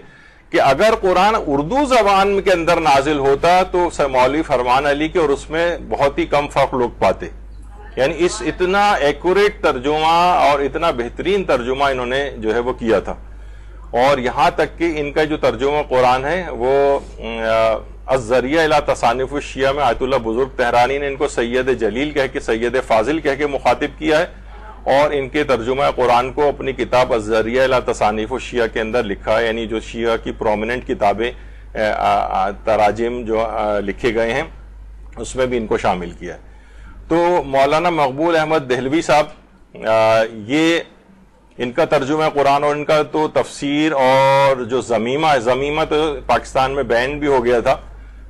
کہ اگر قرآن اردو زبان کے اندر نازل ہوتا تو مولوی فرمان علی کے اور اس میں بہت ہی کم فرق لوگ پاتے. یعنی اس اتنا ایکوریٹ ترجمہ اور اتنا بہترین ترجمہ انہوں نے جو ہے وہ کیا تھا. اور یہاں تک کہ ان کا جو ترجمہ قرآن ہے وہ الذریعہ الی تصانیف الشیعہ میں آیت اللہ بزرگ تہرانی نے ان کو سید جلیل کہہ کے, سید فاضل کہہ کے مخاطب کیا ہے, اور ان کے ترجمہ قرآن کو اپنی کتاب الذریعہ الی تصانیف الشیعہ کے اندر لکھا ہے. یعنی جو شیعہ کی پرومیننٹ کتابیں تراجم جو لکھے گئے ہیں اس میں بھی ان کو شامل کیا ہے. تو مولانا مقبول احمد دہلوی صاحب, یہ ان کا ترجمہ قرآن اور ان کا تو تفسیر اور جو زمیمہ تو پاکستان میں بین بھی ہو گیا تھا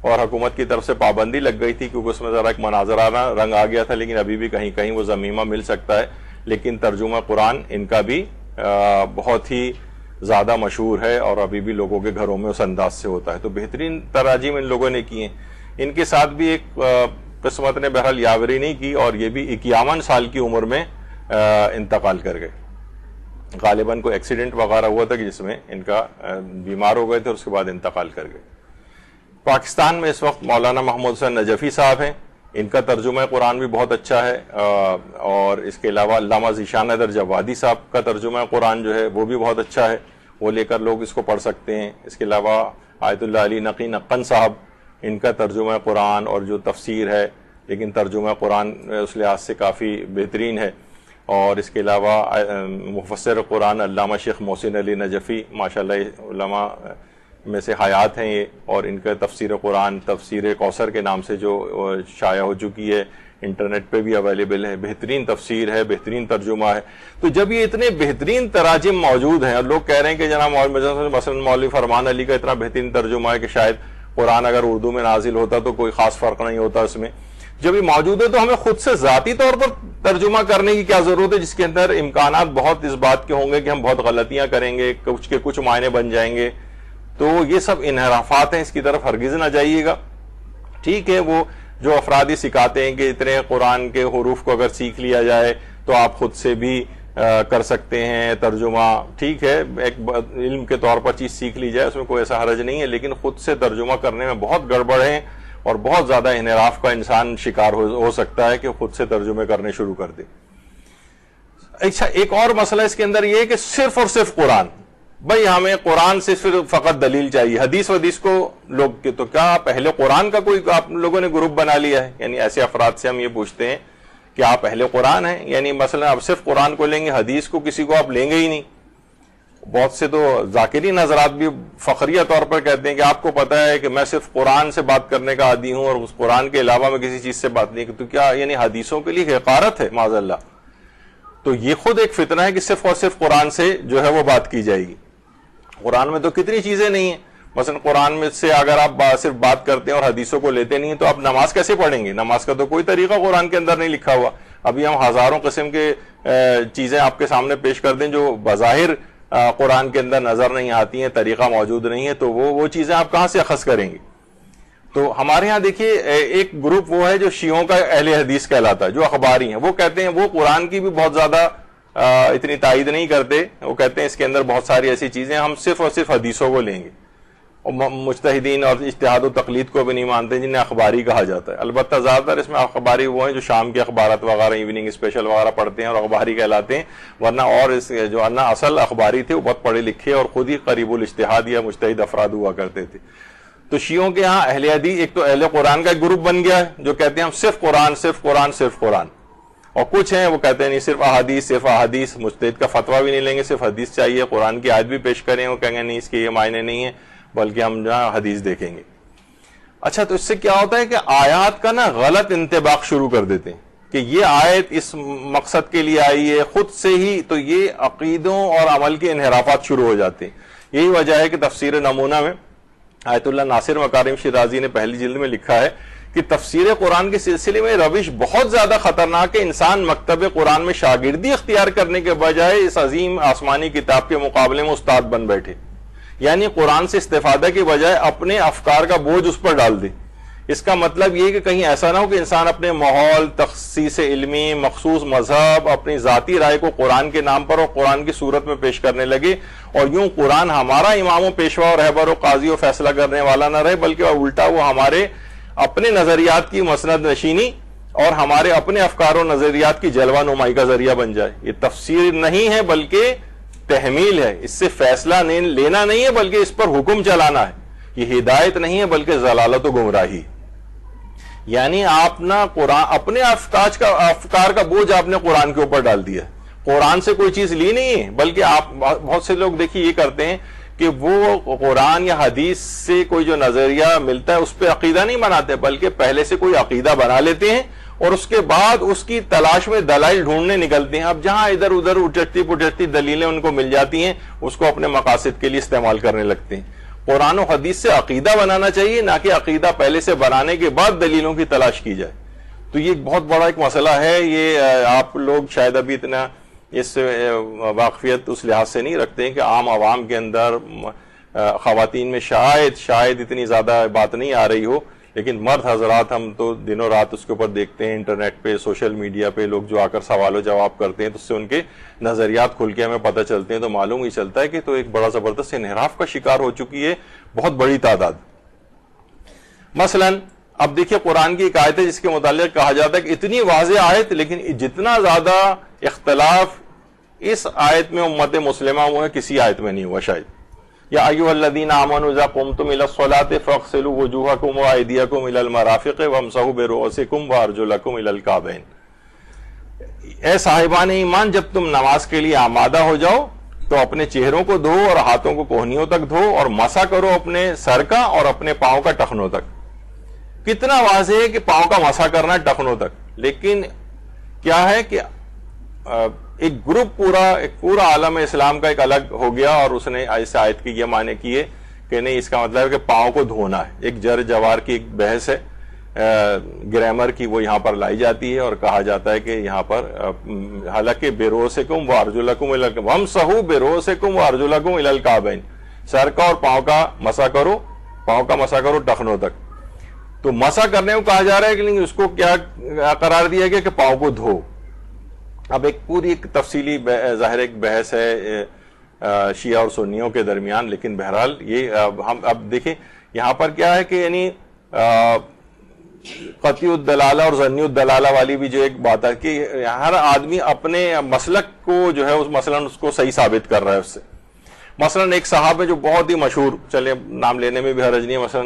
اور حکومت کی طرف سے پابندی لگ گئی تھی کیونکہ اس میں ذرا ایک مناظرانہ رنگ آ گیا تھا, لیکن ابھی بھی کہیں کہیں وہ زمیمہ مل سکتا ہے. لیکن ترجمہ قرآن ان کا بھی بہت ہی زیادہ مشہور ہے اور ابھی بھی لوگوں کے گھروں میں اس انداز سے ہوتا ہے. تو بہترین تراجم ان لوگوں نے کی ہیں. ان کے ساتھ بھی ایک قسمت نے بہرحال یاوری نہیں کی اور یہ بھی 51 سال کی عمر میں انتقال کر گئے. غالباً کوئی ایکسیڈنٹ وغیرہ ہوا تھا کہ جس میں ان کا بیمار ہو گئے تھے اور اس کے بعد انتقال کر گئے. پاکستان میں اس وقت مولانا محمد حسین نجفی صاحب ہیں, ان کا ترجمہ قرآن بھی بہت اچھا ہے, اور اس کے علاوہ علامہ ذیشان حیدر جوادی صاحب کا ترجمہ قرآن جو ہے وہ بھی بہت اچھا ہے, وہ لے کر لوگ اس کو پڑھ سکتے ہیں. اس کے علاوہ آیت اللہ علی نقی نقن صاحب, ان کا ترجمہ قرآن اور جو تفسیر ہے, لیکن ترجمہ قرآن اس لحاظ سے کافی بہترین ہے. اور اس کے علاوہ مفسر قرآن علامہ شیخ محسن علی نجفی, ماشاءاللہ علماء میں سے حیات ہیں یہ, اور ان کا تفسیر قرآن تفسیر کوثر کے نام سے جو شائع ہو چکی ہے, انٹرنیٹ پہ بھی اویلیبل ہے. بہترین تفسیر ہے, بہترین ترجمہ ہے. تو جب یہ اتنے بہترین تراجم موجود ہیں اور لوگ کہہ رہے ہیں کہ جناب مثلا مولوی فرمان علی کا اتنا بہترین ترجمہ ہے کہ شاید قرآن اگر اردو میں نازل ہوتا تو کوئی خاص فرق نہیں ہوتا اس میں, جب یہ موجود ہے تو ہمیں خود سے ذاتی طور پر ترجمہ کرنے کی کیا ضرورت ہے جس کے اندر امکانات بہت اس بات کے ہوں گے کہ ہم بہت غلطیاں کریں گے, کچھ کے کچھ معنی بن جائیں گے. تو یہ سب انحرافات ہیں, اس کی طرف ہرگز نہ جائیے گا. ٹھیک ہے, وہ جو افرادی سکھاتے ہیں کہ اتنے قرآن کے حروف کو اگر سیکھ لیا جائے تو آپ خود سے بھی کر سکتے ہیں ترجمہ, ٹھیک ہے, ایک علم کے طور پر چیز سیکھ لی جائے اس میں کوئی ایسا حرج نہیں ہے, لیکن خود سے ترجمہ کرنے میں بہت گڑبڑ ہے اور بہت زیادہ انحراف کا انسان شکار ہو سکتا ہے کہ خود سے ترجمے کرنے شروع کر دے. اچھا, ایک اور مسئلہ اس کے اندر یہ ہے کہ صرف اور صرف قرآن, بھئی ہمیں قرآن سے صرف فقط دلیل چاہیے, حدیث کو لوگ تو کیا پہلے قرآن کا کوئی آپ لوگوں نے گروپ بنا لیا ہے؟ یعنی ایسے افراد سے ہم یہ پوچھتے ہیں کہ آپ اہل قرآن ہیں, یعنی مثلا آپ صرف قرآن کو لیں گے, حدیث کو کسی کو آپ لیں گے ہی نہیں. بہت سے تو ذاکرین حضرات بھی فخریہ طور پر کہتے ہیں کہ آپ کو پتا ہے کہ میں صرف قرآن سے بات کرنے کا عادی ہوں اور اس قرآن کے علاوہ میں کسی چیز سے بات نہیں کرتا. تو کیا یعنی حدیثوں کے لیے حقارت ہے معاذ اللہ؟ تو یہ خود ایک فتنہ ہے کہ صرف اور صرف قرآن سے جو ہے وہ بات کی جائے گی. قرآن میں تو کتنی چیزیں نہیں ہیں, مثلا قرآن میں سے اگر آپ صرف بات کرتے ہیں اور حدیثوں کو لیتے نہیں ہیں تو آپ نماز کیسے پڑھیں گے؟ نماز کا تو کوئی طریقہ قرآن کے اندر نہیں لکھا ہوا. ابھی ہم ہزاروں قسم کے چیزیں آپ کے سامنے پیش کر دیں جو بظاہر قرآن کے اندر نظر نہیں آتی ہیں, طریقہ موجود نہیں ہے, تو وہ چیزیں آپ کہاں سے اخذ کریں گے؟ تو ہمارے ہاں دیکھیے ایک گروپ وہ ہے جو شیعوں کا اہل حدیث کہلاتا ہے, جو اخباری ہیں, وہ کہتے ہیں وہ قرآن کی بھی بہت زیادہ اتنی تائید نہیں کرتے. وہ کہتے ہیں اس کے اندر بہت ساری ایسی چیزیں ہم صرف اور صرف حدیثوں کو لیں گے, اور مجتہدین اور اجتہاد و تقلید کو بھی نہیں مانتے جنہیں اخباری کہا جاتا ہے. البتہ زیادہ تر اس میں اخباری وہ ہیں جو شام کے اخبارات وغیرہ ایوننگ اسپیشل وغیرہ پڑھتے ہیں اور اخباری کہلاتے ہیں, ورنہ اور اس جو اصل اخباری تھے وہ بہت پڑھے لکھے اور خود ہی قریب الاجتہاد یا مجتہد افراد ہوا کرتے تھے. تو شیعوں کے ہاں اہل حدیث ایک تو اہل قرآن کا ایک گروپ بن گیا ہے جو کہتے ہیں ہم صرف قرآن صرف قرآن صرف قرآن, اور کچھ ہیں وہ کہتے ہیں نہیں صرف احادیث صرف احادیث, مجتہد کا فتویٰ بھی نہیں لیں گے, صرف حدیث چاہیے, قرآن کی آیت بھی پیش کریں وہ کہیں گے نہیں اس کے یہ معنی نہیں ہے بلکہ ہم جہاں حدیث دیکھیں گے. اچھا تو اس سے کیا ہوتا ہے کہ آیات کا نا غلط انطباق شروع کر دیتے ہیں کہ یہ آیت اس مقصد کے لیے آئی ہے خود سے ہی, تو یہ عقیدوں اور عمل کے انحرافات شروع ہو جاتے ہیں. یہی وجہ ہے کہ تفسیر نمونہ میں آیت اللہ ناصر مکارم شیرازی نے پہلی جلد میں لکھا ہے کہ تفسیر قرآن کے سلسلے میں روش بہت زیادہ خطرناک ہے. انسان مکتب قرآن میں شاگردی اختیار کرنے کے بجائے اس عظیم آسمانی کتاب کے مقابلے میں استاد بن بیٹھے, یعنی قرآن سے استفادہ کے بجائے اپنے افکار کا بوجھ اس پر ڈال دے. اس کا مطلب یہ کہ کہیں ایسا نہ ہو کہ انسان اپنے ماحول, تخصیص علمی, مخصوص مذہب, اپنی ذاتی رائے کو قرآن کے نام پر اور قرآن کی صورت میں پیش کرنے لگے, اور یوں قرآن ہمارا امام و پیشوا و رہبر و قاضی و فیصلہ کرنے والا نہ رہے بلکہ الٹا وہ ہمارے اپنے نظریات کی مسند نشینی اور ہمارے اپنے افکار و نظریات کی جلوہ نمائی کا ذریعہ بن جائے. یہ تفسیر نہیں ہے بلکہ تحمیل ہے, اس سے فیصلہ لینا نہیں ہے بلکہ اس پر حکم چلانا ہے. یہ ہدایت نہیں ہے بلکہ ضلالت و گمراہی. یعنی آپ نا قرآن اپنے افکار کا بوجھ آپ نے قرآن کے اوپر ڈال دیا. قرآن سے کوئی چیز لی نہیں ہے بلکہ آپ بہت سے لوگ دیکھیے یہ کرتے ہیں کہ وہ قرآن یا حدیث سے کوئی جو نظریہ ملتا ہے اس پہ عقیدہ نہیں بناتے بلکہ پہلے سے کوئی عقیدہ بنا لیتے ہیں اور اس کے بعد اس کی تلاش میں دلائل ڈھونڈنے نکلتے ہیں. اب جہاں ادھر ادھر اٹھتی پٹھتی دلیلیں ان کو مل جاتی ہیں اس کو اپنے مقاصد کے لیے استعمال کرنے لگتے ہیں. قرآن و حدیث سے عقیدہ بنانا چاہیے, نہ کہ عقیدہ پہلے سے بنانے کے بعد دلیلوں کی تلاش کی جائے. تو یہ بہت بڑا ایک مسئلہ ہے. یہ آپ لوگ شاید ابھی اتنا اس واقفیت اس لحاظ سے نہیں رکھتے ہیں کہ عام عوام کے اندر خواتین میں شاید اتنی زیادہ بات نہیں آ رہی ہو, لیکن مرد حضرات ہم تو دنوں رات اس کے اوپر دیکھتے ہیں, انٹرنیٹ پہ سوشل میڈیا پہ لوگ جو آ کر سوال و جواب کرتے ہیں تو اس سے ان کے نظریات کھل کے ہمیں پتہ چلتے ہیں. تو معلوم ہی چلتا ہے کہ تو ایک بڑا زبردست انحراف کا شکار ہو چکی ہے بہت بڑی تعداد. مثلا اب دیکھیے قرآن کی ایک آیت ہے جس کے متعلق کہا جاتا ہے کہ اتنی واضح آیت لیکن جتنا زیادہ اختلاف اس آیت میں امت مسلمہ ہوا ہے کسی آیت میں نہیں ہوا شاید. یا ایھا الذین آمنوا اذا قمتم الی الصلاۃ فاغسلوا وجوہکم وایدیکم الی المرافق وامسحوا برؤوسکم وارجلکم الی الکعبین. اے صاحبان ایمان جب تم نماز کے لیے آمادہ ہو جاؤ تو اپنے چہروں کو دھو اور ہاتھوں کو کوہنیوں تک دھو اور مسح کرو اپنے سر کا اور اپنے پاؤں کا ٹخنوں تک. کتنا واضح ہے کہ پاؤں کا مسح کرنا ہے ٹخنوں تک, لیکن کیا ہے کہ ایک گروپ پورا عالم اسلام کا ایک الگ ہو گیا اور اس نے اس آیت کی یہ معنی کیے کہ نہیں اس کا مطلب ہے کہ پاؤں کو دھونا ہے. ایک جر جوار کی ایک بحث ہے گرامر کی, وہ یہاں پر لائی جاتی ہے اور کہا جاتا ہے کہ یہاں پر حالانکہ برؤوسکم وارجلکم الی الکعبین وامسحوا برؤوسکم وارجلکم الی الکعبین, سر کا اور پاؤں کا مسح کرو ٹخنوں تک. تو مسح کرنے کو کہا جا رہا ہے کہ اس کو کیا قرار دیا گیا کہ پاؤں کو دھو. اب ایک پوری ایک تفصیلی ظاہر ایک بحث ہے شیعہ اور سنیوں کے درمیان, لیکن بہرحال یہ ہم اب دیکھیں یہاں پر کیا ہے کہ یعنی قطعی الدلالہ اور ظنی الدلالہ والی بھی جو ایک بات ہے کہ ہر آدمی اپنے مسلک کو جو ہے مثلا اس کو صحیح ثابت کر رہا ہے اس سے. مثلا ایک صاحب ہے جو بہت ہی مشہور, چلے نام لینے میں بھی حرج نہیں ہے, مثلا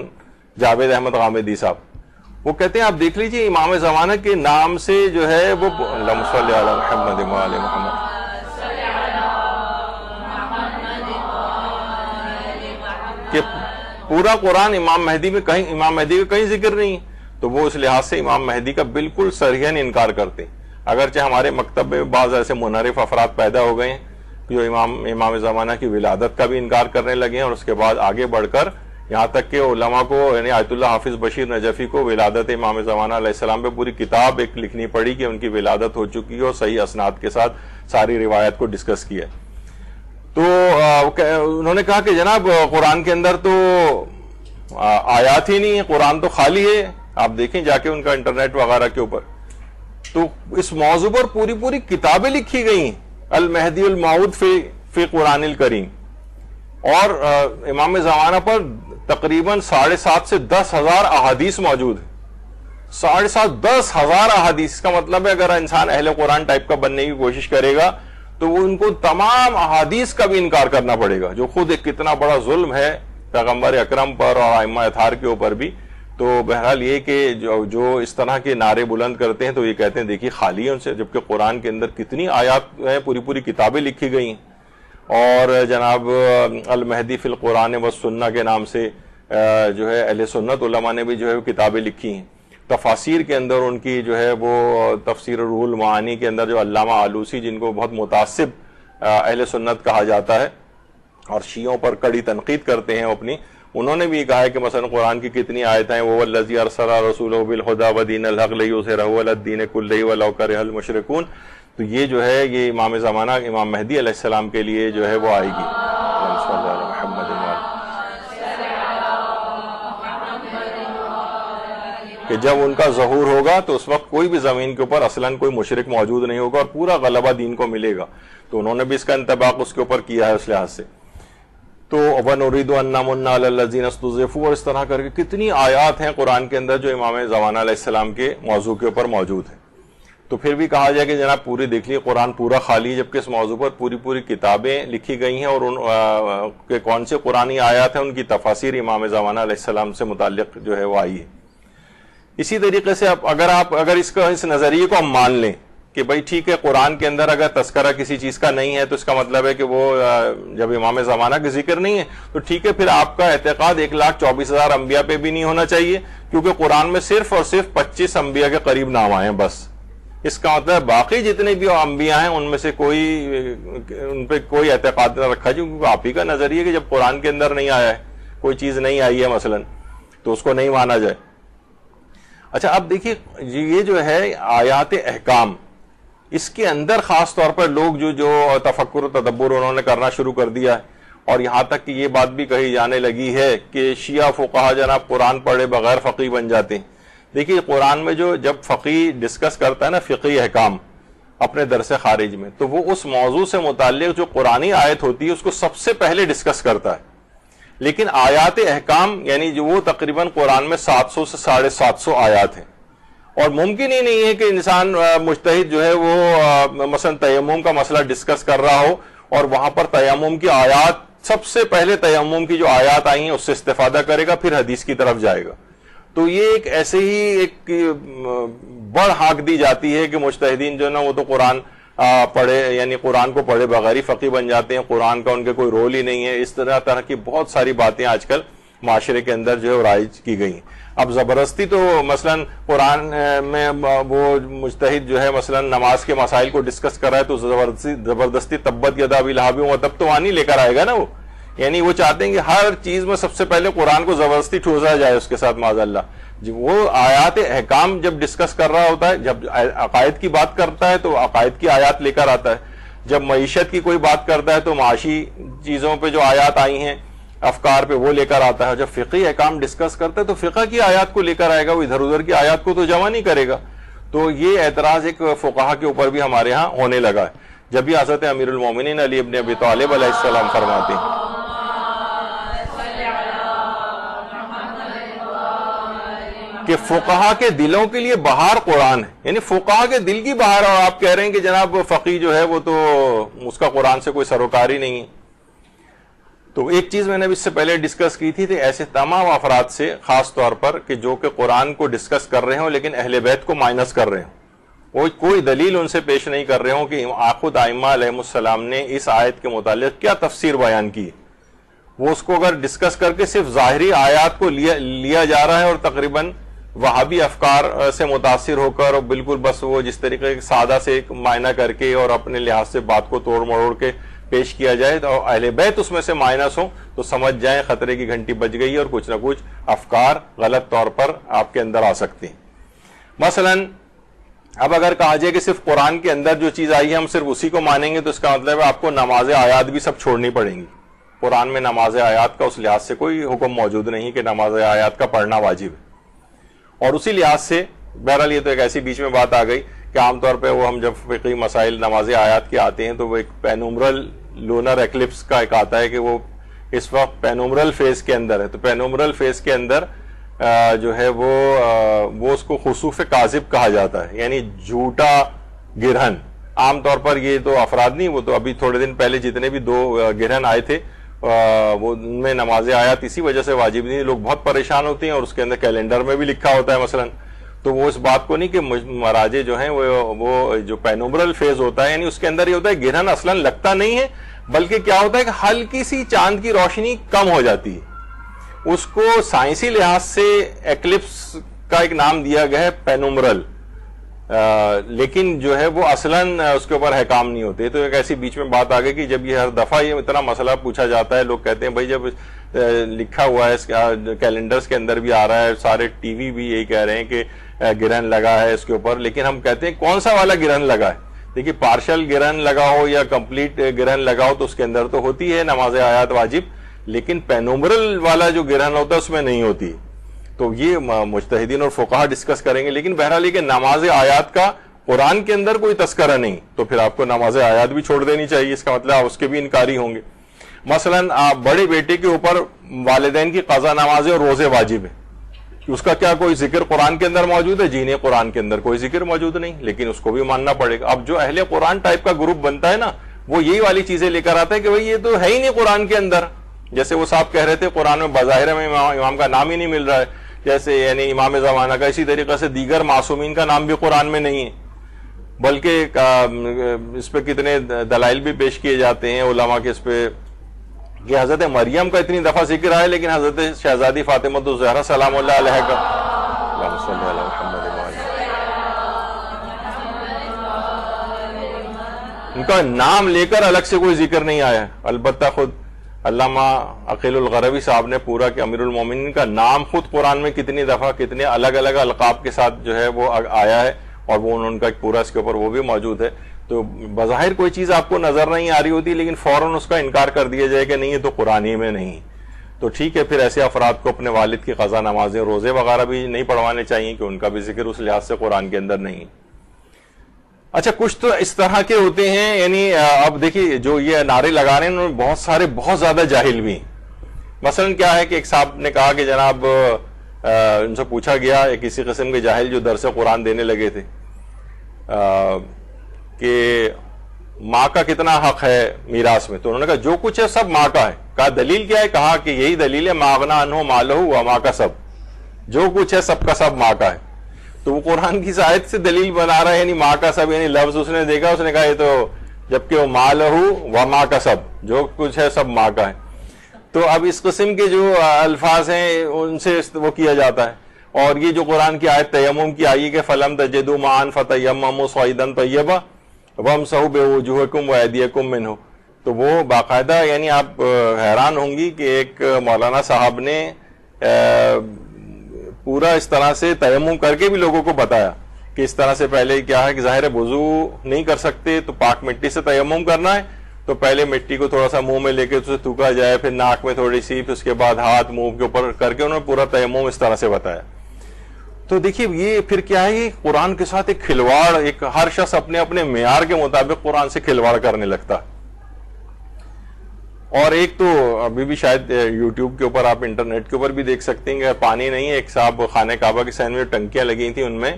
جاوید احمد غامدی صاحب, وہ کہتے ہیں آپ دیکھ لیجئے امام زمانہ کے نام سے جو ہے وہ اللہم صلی علی محمد و آل محمد, کہ پورا قرآن امام مہدی کا کہیں ذکر نہیں. تو وہ اس لحاظ سے امام مہدی کا بالکل صریحاً انکار کرتے ہیں. اگرچہ ہمارے مکتب میں بعض ایسے منحرف افراد پیدا ہو گئے ہیں جو امام زمانہ کی ولادت کا بھی انکار کرنے لگے ہیں, اور اس کے بعد آگے بڑھ کر یہاں تک کہ علماء کو یعنی آیت اللہ حافظ بشیر نجفی کو ولادت امام زمانہ علیہ السلام پہ پوری کتاب ایک لکھنی پڑی کہ ان کی ولادت ہو چکی ہے اور صحیح اسناد کے ساتھ ساری روایت کو ڈسکس کیا. تو انہوں نے کہا کہ جناب قرآن کے اندر تو آیات ہی نہیں ہے, قرآن تو خالی ہے. آپ دیکھیں جا کے ان کا انٹرنیٹ وغیرہ کے اوپر, تو اس موضوع پر پوری کتابیں لکھی گئی ہیں المہدی الموعود فی قرآن الکریم، اور امام زمانہ پر تقریباً 7.5 سے 10,000 احادیث موجود ہیں. 7.5 10,000 احادیث. اس کا مطلب ہے اگر انسان اہل قرآن ٹائپ کا بننے کی کوشش کرے گا تو وہ ان کو تمام احادیث کا بھی انکار کرنا پڑے گا، جو خود ایک کتنا بڑا ظلم ہے پیغمبر اکرم پر اور ائمہ اطہار کے اوپر بھی. تو بہرحال یہ کہ جو اس طرح کے نعرے بلند کرتے ہیں تو یہ کہتے ہیں دیکھیے خالی ہے ان سے، جبکہ قرآن کے اندر کتنی آیات ہیں، پوری کتابیں لکھی گئی ہیں. اور جناب المہدی فی القرآن والسنہ کے نام سے جو ہے اہل سنت علماء نے بھی جو ہے کتابیں لکھی ہیں. تفاسیر کے اندر ان کی جو ہے وہ تفسیر روح المعانی کے اندر جو علامہ آلوسی، جن کو بہت متعصب اہل سنت کہا جاتا ہے اور شیعوں پر کڑی تنقید کرتے ہیں اپنی، انہوں نے بھی کہا ہے کہ مثلا قرآن کی کتنی آیتیں ہیں، وہ الذی ارسل رسولہ بالہدی ودین الحق لیظہرہ علی الدین کلہ ولو کرہ المشرکون. تو یہ جو ہے یہ امام زمانہ امام مہدی علیہ السلام کے لیے جو ہے وہ آئے گی. کہ جب ان کا ظہور ہوگا تو اس وقت کوئی بھی زمین کے اوپر اصلاً کوئی مشرک موجود نہیں ہوگا اور پورا غلبہ دین کو ملے گا. تو انہوں نے بھی اس کا انطباق اس کے اوپر کیا ہے اس لحاظ سے. تو وَنُرِيدُ أَن نَّمُنَّ عَلَى الَّذِينَ اسْتُضْعِفُوا، اور اس طرح کر کے کتنی آیات ہیں قرآن کے اندر جو امام زمانہ علیہ السلام کے موضوع کے اوپر موجود ہیں. تو پھر بھی کہا جائے کہ جناب پوری دیکھ لیے قرآن پورا خالی ہے، جبکہ اس موضوع پر پوری کتابیں لکھی گئی ہیں اور ان کے کون سے قرآنی آیات ہیں ان کی تفاسیر امام زمانہ علیہ السلام سے متعلق جو ہے وہ آئی ہے. اسی طریقے سے اگر اس نظریے کو ہم مان لیں کہ بھائی ٹھیک ہے قرآن کے اندر اگر تذکرہ کسی چیز کا نہیں ہے تو اس کا مطلب ہے کہ وہ جب امام زمانہ کے ذکر نہیں ہے تو ٹھیک ہے، پھر آپ کا اعتقاد 1,24,000 انبیاء پہ بھی نہیں ہونا چاہیے، کیونکہ قرآن میں صرف اور صرف 25 انبیاء کے قریب نام آئے ہیں بس. اس کا مطلب باقی جتنے بھی انبیاء ہیں ان میں سے ان پہ کوئی اعتقاد نہ رکھا جائے، کیونکہ آپ ہی کا نظریہ کہ جب قرآن کے اندر نہیں آیا ہے، کوئی چیز نہیں آئی ہے مثلا، تو اس کو نہیں مانا جائے. اچھا اب دیکھیے یہ جو ہے آیات احکام، اس کے اندر خاص طور پر لوگ جو تفکر و تدبر انہوں نے کرنا شروع کر دیا ہے، اور یہاں تک کہ یہ بات بھی کہی جانے لگی ہے کہ شیعہ فقہا جناب قرآن پڑھے بغیر فقیہ بن جاتے ہیں. دیکھیے قرآن میں جب فقیہ ڈسکس کرتا ہے نا فقہی احکام اپنے درس خارج میں، تو وہ اس موضوع سے متعلق جو قرآنی آیت ہوتی ہے اس کو سب سے پہلے ڈسکس کرتا ہے. لیکن آیات احکام یعنی جو وہ تقریباً قرآن میں 700 سے 750 آیات ہیں، اور ممکن ہی نہیں ہے کہ انسان مجتہد جو ہے وہ مثلا تیمم کا مسئلہ ڈسکس کر رہا ہو اور وہاں پر تیمم کی آیات، سب سے پہلے تیمم کی جو آیات آئی ہیں اس سے استفادہ کرے گا، پھر حدیث کی طرف جائے گا. تو یہ ایک ایسے ہی ایک بڑ ہاک دی جاتی ہے کہ مجتہدین جو ہے نا وہ تو قرآن پڑھے یعنی قرآن کو پڑھے بغیر ہی فقیہ بن جاتے ہیں، قرآن کا ان کے کوئی رول ہی نہیں ہے. اس طرح کی بہت ساری باتیں آج کل معاشرے کے اندر جو ہے رائج کی گئی ہیں. اب زبردستی تو مثلا قرآن میں وہ مجتہد جو ہے مثلا نماز کے مسائل کو ڈسکس کر رہا ہے تو زبردستی تبت یدا ابی لہب وتب تو آنی لے کر آئے گا نا وہ. یعنی وہ چاہتے ہیں کہ ہر چیز میں سب سے پہلے قرآن کو زبردستی ٹھوسا جائے اس کے ساتھ معاذ اللہ. وہ آیات احکام جب ڈسکس کر رہا ہوتا ہے، جب عقائد کی بات کرتا ہے تو عقائد کی آیات لے کر آتا ہے، جب معیشت کی کوئی بات کرتا ہے تو معاشی چیزوں پہ جو آیات آئی ہیں افکار پہ وہ لے کر آتا ہے. جب فقہی احکام ڈسکس کرتا ہے تو فقہ کی آیات کو لے کر آئے گا، وہ ادھر ادھر کی آیات کو تو جمع نہیں کرے گا. تو یہ اعتراض ایک فقہا کے اوپر بھی ہمارے ہاں ہونے لگا ہے. جب یہ حضرت امیر المومنین علی ابن ابی طالب علیہ السلام فرماتے ہیں کہ فقہا کے دلوں کے لیے بہار قرآن ہے، یعنی فقہا کے دل کی بہار، اور آپ کہہ رہے ہیں کہ جناب فقی جو ہے وہ تو اس کا قرآن سے کوئی سروکاری نہیں ہے. تو ایک چیز میں نے اس سے پہلے ڈسکس کی تھی ایسے تمام افراد سے، خاص طور پر کہ جو کہ قرآن کو ڈسکس کر رہے ہوں لیکن اہل بیت کو مائنس کر رہے ہوں، کوئی دلیل ان سے پیش نہیں کر رہے ہوں کہ خود ائمہ علیہ السلام نے اس آیت کے متعلق کیا تفسیر بیان کی. وہ اس کو اگر ڈسکس کر کے صرف ظاہری آیات کو لیا جا رہا ہے اور تقریباً وہابی افکار سے متاثر ہو کر اور بالکل بس وہ جس طریقے سادہ سے ایک معنی کر کے اور اپنے لحاظ سے بات کو توڑ مروڑ کے پیش کیا جائے تو اہل بیت اس میں سے مائنس ہوں تو سمجھ جائیں خطرے کی گھنٹی بج گئی اور کچھ نہ کچھ افکار غلط طور پر آپ کے اندر آ سکتے ہیں. مثلا اب اگر کہا جائے کہ صرف قرآن کے اندر جو چیز آئی ہے ہم صرف اسی کو مانیں گے تو اس کا مطلب ہے آپ کو نماز آیات بھی سب چھوڑنی پڑیں گی. قرآن میں نماز آیات کا اس لحاظ سے کوئی حکم موجود نہیں کہ نماز آیات کا پڑھنا واجب ہے. اور اسی لحاظ سے بہرحال یہ تو ایک ایسی بیچ میں بات آ گئی کہ عام طور پہ وہ ہم جب فقہی مسائل نماز آیات کے آتے ہیں تو وہ ایک پینومرل لونر ایکلپس کا ایک آتا ہے کہ وہ اس وقت پینومرل فیز کے اندر ہے. تو پینومرل فیز کے اندر جو ہے وہ اس کو خسوف کاذب کہا جاتا ہے, یعنی جھوٹا گرہن. عام طور پر یہ تو افراد نہیں, وہ تو ابھی تھوڑے دن پہلے جتنے بھی 2 گرہن آئے تھے وہ ان میں نماز آیات اسی وجہ سے واجب نہیں. لوگ بہت پریشان ہوتے ہیں اور اس کے اندر کیلنڈر میں بھی لکھا ہوتا ہے مثلا, تو وہ اس بات کو نہیں کہ مراجع جو ہیں وہ جو پینومرل فیز ہوتا ہے, یعنی اس کے اندر یہ ہوتا ہے گرہن اصلا لگتا نہیں ہے, بلکہ کیا ہوتا ہے کہ ہلکی سی چاند کی روشنی کم ہو جاتی ہے. اس کو سائنسی لحاظ سے ایکلپس کا ایک نام دیا گیا ہے پینومرل, لیکن جو ہے وہ اصلاً اس کے اوپر حکام نہیں ہوتے. تو ایک ایسی بیچ میں بات آ گئی کہ جب یہ ہر دفعہ یہ اتنا مسئلہ پوچھا جاتا ہے, لوگ کہتے ہیں بھائی جب لکھا ہوا ہے کیلنڈرز کے اندر بھی آ رہا ہے, سارے ٹی وی بھی یہی کہہ رہے ہیں کہ گرہن لگا ہے اس کے اوپر, لیکن ہم کہتے ہیں کون سا والا گرہن لگا ہے. دیکھیے پارشل گرہن لگا ہو یا کمپلیٹ گرہن لگا ہو تو اس کے اندر تو ہوتی ہے نماز آیات واجب, لیکن پینومرل والا جو گرہن ہوتا ہے اس میں نہیں ہوتی. تو یہ مجتہدین اور فقہا ڈسکس کریں گے, لیکن بہرحال یہ کہ نماز آیات کا قرآن کے اندر کوئی تذکرہ نہیں, تو پھر آپ کو نماز آیات بھی چھوڑ دینی چاہیے. اس کا مطلب آپ اس کے بھی انکاری ہوں گے. مثلاً آپ بڑے بیٹے کے اوپر والدین کی قضا نمازیں اور روزے واجب ہے, اس کا کیا کوئی ذکر قرآن کے اندر موجود ہے؟ جی نہیں, قرآن کے اندر کوئی ذکر موجود نہیں, لیکن اس کو بھی ماننا پڑے گا. اب جو اہل قرآن ٹائپ کا گروپ بنتا ہے نا, وہ یہی والی چیزیں لے کر آتا ہے کہ بھئی یہ تو ہے ہی نہیں قرآن کے اندر. جیسے وہ صاحب کہہ رہے تھے قرآن میں بظاہر میں امام کا نام ہی نہیں مل رہا ہے, جیسے یعنی امام زمانہ کا, اسی طریقے سے دیگر معصومین کا نام بھی قرآن میں نہیں ہے, بلکہ اس پہ کتنے دلائل بھی پیش کیے جاتے ہیں علماء کے اس پہ کہ حضرت مریم کا اتنی دفعہ ذکر آیا, لیکن حضرت شہزادی فاطمہ الزہرا سلام اللہ علیہ کا ان کا نام لے کر الگ سے کوئی ذکر نہیں آیا. البتہ خود علامہ عقیل الغربی صاحب نے پورا کہ امیر المومنین کا نام خود قرآن میں کتنی دفعہ کتنے الگ الگ القاب کے ساتھ جو ہے وہ آیا ہے, اور وہ ان کا ایک پورا اس کے اوپر وہ بھی موجود ہے. تو بظاہر کوئی چیز آپ کو نظر نہیں آ رہی ہوتی, لیکن فوراً اس کا انکار کر دیا جائے کہ نہیں یہ تو قرآن ہی میں نہیں. تو ٹھیک ہے, پھر ایسے افراد کو اپنے والد کی قضا نمازیں روزے وغیرہ بھی نہیں پڑھوانے چاہیے کہ ان کا بھی ذکر اس لحاظ سے قرآن کے اندر نہیں. اچھا, کچھ تو اس طرح کے ہوتے ہیں, یعنی اب دیکھیے جو یہ نعرے لگا رہے ہیں انہوں نے بہت سارے بہت زیادہ جاہل بھی ہیں. مثلا کیا ہے کہ ایک صاحب نے کہا کہ جناب ان سے پوچھا گیا, کسی قسم کے جاہل جو درس قرآن دینے لگے تھے, کہ ماں کا کتنا حق ہے میراث میں. تو انہوں نے کہا جو کچھ ہے سب ماں کا ہے. کہا دلیل کیا ہے؟ کہا کہ یہی دلیل ہے ما اغنی عنہ مالہ وما کسب, جو کچھ ہے سب کا سب ماں کا ہے. تو وہ قرآن کی آیت سے دلیل بنا رہا ہے, یعنی ماں کا سب, یعنی لفظ اس نے دیکھا, اس نے کہا یہ تو جبکہ وہ مالہ وما کسب, جو کچھ ہے سب ماں کا ہے. تو اب اس قسم کے جو الفاظ ہیں ان سے وہ کیا جاتا ہے. اور یہ جو قرآن کی آیت تیمم کی آئی کہ فلم تجدوا ماء فتیمموا صعیدا طیبا وامسحوا بوجوہکم وایدیکم منہ, تو وہ باقاعدہ یعنی آپ حیران ہوں گی کہ ایک مولانا صاحب نے پورا اس طرح سے تیمم کر کے بھی لوگوں کو بتایا کہ اس طرح سے پہلے کیا ہے کہ ظاہر ہے وضو نہیں کر سکتے تو پاک مٹی سے تیمم کرنا ہے. تو پہلے مٹی کو تھوڑا سا منہ میں لے کے اسے تھوکا جائے, پھر ناک میں تھوڑی سی, پھر اس کے بعد ہاتھ منہ کے اوپر کر کے انہوں نے پورا تیمم اس طرح سے بتایا. تو دیکھیے یہ پھر کیا ہے, قرآن کے ساتھ ایک کھلواڑ, ایک ہر شخص اپنے اپنے معیار کے مطابق قرآن سے کھلواڑ کرنے لگتا. اور ایک تو ابھی بھی شاید یوٹیوب کے اوپر, آپ انٹرنیٹ کے اوپر بھی دیکھ سکتے ہیں کہ پانی نہیں ہے. ایک صاحب خانہ کعبہ کے سائن میں ٹنکیاں لگی تھیں, ان میں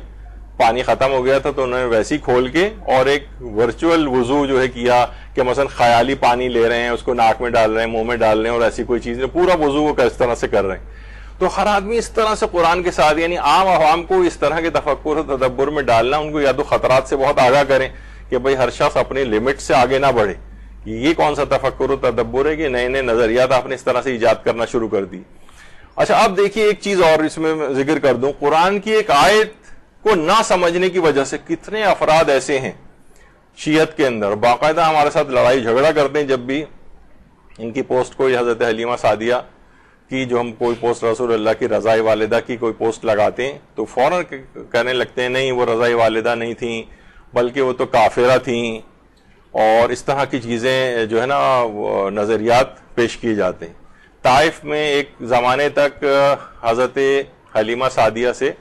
پانی ختم ہو گیا تھا, تو انہوں نے ویسے ہی کھول کے اور ایک ورچوئل وضو جو ہے کیا کہ مثلا خیالی پانی لے رہے ہیں, اس کو ناک میں ڈال رہے ہیں, منہ میں ڈال رہے ہیں, اور ایسی کوئی چیز نہیں, پورا وضو وہ اس طرح سے کر رہے ہیں. تو ہر آدمی اس طرح سے قرآن کے ساتھ, یعنی عام عوام کو اس طرح کے تفکر و تدبر میں ڈالنا, ان کو یا تو خطرات سے بہت آگاہ کریں کہ بھئی ہر شخص اپنی لمٹ سے آگے نہ بڑھے. یہ کون سا تفکر و تدبر ہے کہ نئے نئے نظریات آپ نے اس طرح سے ایجاد کرنا شروع کر دی. اچھا اب دیکھیے ایک چیز اور اس میں ذکر کر دوں, قرآن کی ایک آیت کو نہ سمجھنے کی وجہ سے کتنے افراد ایسے ہیں شیعت کے اندر, باقاعدہ ہمارے ساتھ لڑائی جھگڑا کرتے ہیں جب بھی ان کی پوسٹ کوئی حضرت حلیمہ سعدیہ کی, جو ہم کوئی پوسٹ رسول اللہ کی رضائے والدہ کی کوئی پوسٹ لگاتے ہیں تو فوراً کہنے لگتے ہیں نہیں وہ رضائے والدہ نہیں تھیں بلکہ وہ تو کافرہ تھیں, اور اس طرح کی چیزیں جو ہے نا نظریات پیش کیے جاتے ہیں. طائف میں ایک زمانے تک حضرت حلیمہ سعدیہ سے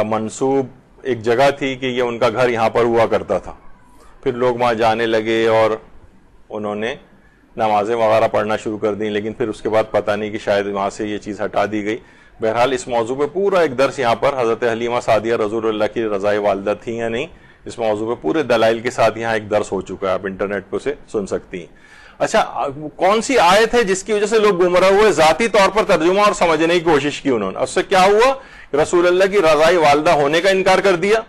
منسوب ایک جگہ تھی کہ یہ ان کا گھر یہاں پر ہوا کرتا تھا. پھر لوگ وہاں جانے لگے اور انہوں نے نمازیں وغیرہ پڑھنا شروع کر دیں, لیکن پھر اس کے بعد پتہ نہیں کہ شاید وہاں سے یہ چیز ہٹا دی گئی. بہرحال اس موضوع پہ پورا ایک درس یہاں پر حضرت حلیمہ سعدیہ رضی اللہ کی رضائے والدہ تھیں یا نہیں, اس موضوع پہ پورے دلائل کے ساتھ یہاں ایک درس ہو چکا ہے, آپ انٹرنیٹ پہ اسے سن سکتی ہیں. اچھا, کون سی آیت ہے جس کی وجہ سے لوگ گمراہ ہوئے؟ ذاتی طور پر ترجمہ اور سمجھنے کی کوشش کی انہوں نے. اس سے کیا ہوا؟ رسول اللہ کی رضائے والدہ ہونے کا انکار کر دیا,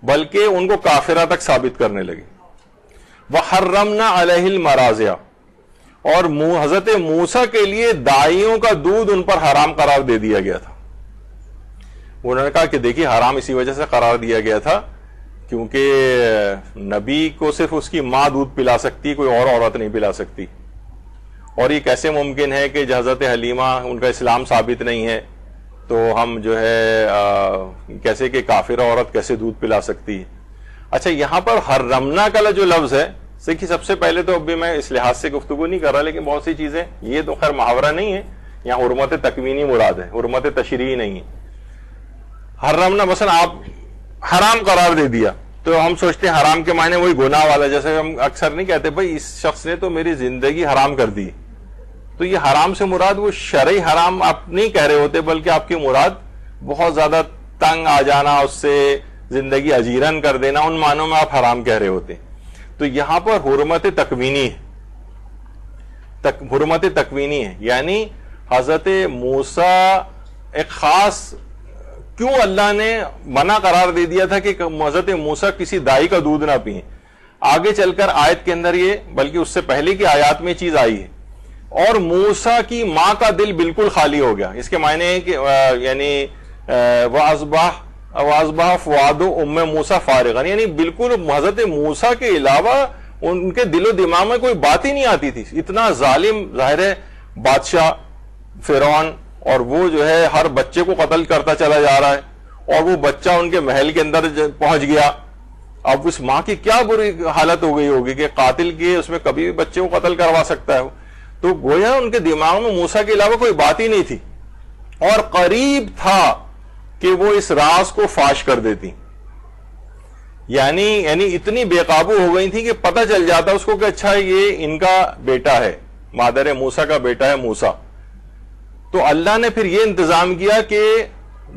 بلکہ ان کو کافرہ تک ثابت کرنے لگے. وحرمنا علیہ المراضع, اور حضرت موسیٰ کے لیے دائیوں کا دودھ ان پر حرام قرار دے دیا گیا تھا. انہوں نے کہا کہ دیکھیے حرام اسی وجہ سے قرار دیا گیا تھا کیونکہ نبی کو صرف اس کی ماں دودھ پلا سکتی, کوئی اور عورت نہیں پلا سکتی. اور یہ کیسے ممکن ہے کہ حضرت حلیمہ ان کا اسلام ثابت نہیں ہے تو ہم جو ہے کیسے کہ کافر عورت کیسے دودھ پلا سکتی ہے. اچھا, یہاں پر حرمنا کا جو لفظ ہے, دیکھیے سب سے پہلے تو ابھی میں اس لحاظ سے گفتگو نہیں کر رہا, لیکن بہت سی چیزیں, یہ تو خیر محاورہ نہیں ہے, یہاں حرمت تکوینی مراد ہے, حرمت تشریعی نہیں ہے. حرمنا مثلا آپ حرام قرار دے دیا تو ہم سوچتے ہیں حرام کے معنی وہی گناہ والا, جیسے ہم اکثر نہیں کہتے بھائی اس شخص نے تو میری زندگی حرام کر دی. تو یہ حرام سے مراد وہ شرعی حرام آپ نہیں کہہ رہے ہوتے, بلکہ آپ کی مراد بہت زیادہ تنگ آ جانا, اس سے زندگی اجیرن کر دینا, ان معنوں میں آپ حرام کہہ رہے ہوتے. تو یہاں پر حرمت تکوینی ہے, حرمت تکوینی ہے, یعنی حضرت موسیٰ ایک خاص, کیوں اللہ نے منع قرار دے دیا تھا کہ حضرت موسیٰ کسی دائی کا دودھ نہ پئیں. آگے چل کر آیت کے اندر یہ, بلکہ اس سے پہلے کی آیات میں چیز آئی ہے, اور موسیٰ کی ماں کا دل بالکل خالی ہو گیا. اس کے معنی ہے کہ یعنی وَأَصْبَحَ فُؤَادُ أُمِّ مُوسَىٰ فَارِغًا, یعنی بالکل حضرت موسیٰ کے علاوہ ان کے دل و دماغ میں کوئی بات ہی نہیں آتی تھی. اتنا ظالم ظاہر ہے بادشاہ فرعون, اور وہ جو ہے ہر بچے کو قتل کرتا چلا جا رہا ہے, اور وہ بچہ ان کے محل کے اندر پہنچ گیا. اب اس ماں کی کیا بری حالت ہو گئی ہوگی کہ قاتل کی اس میں کبھی بھی بچے کو قتل کروا سکتا ہے. تو گویا ان کے دماغ میں موسیٰ کے علاوہ کوئی بات ہی نہیں تھی, اور قریب تھا کہ وہ اس راز کو فاش کر دیتی. یعنی اتنی بے قابو ہو گئی تھی کہ پتہ چل جاتا اس کو کہ اچھا یہ ان کا بیٹا ہے, مادر موسیٰ کا بیٹا ہے موسیٰ. تو اللہ نے پھر یہ انتظام کیا کہ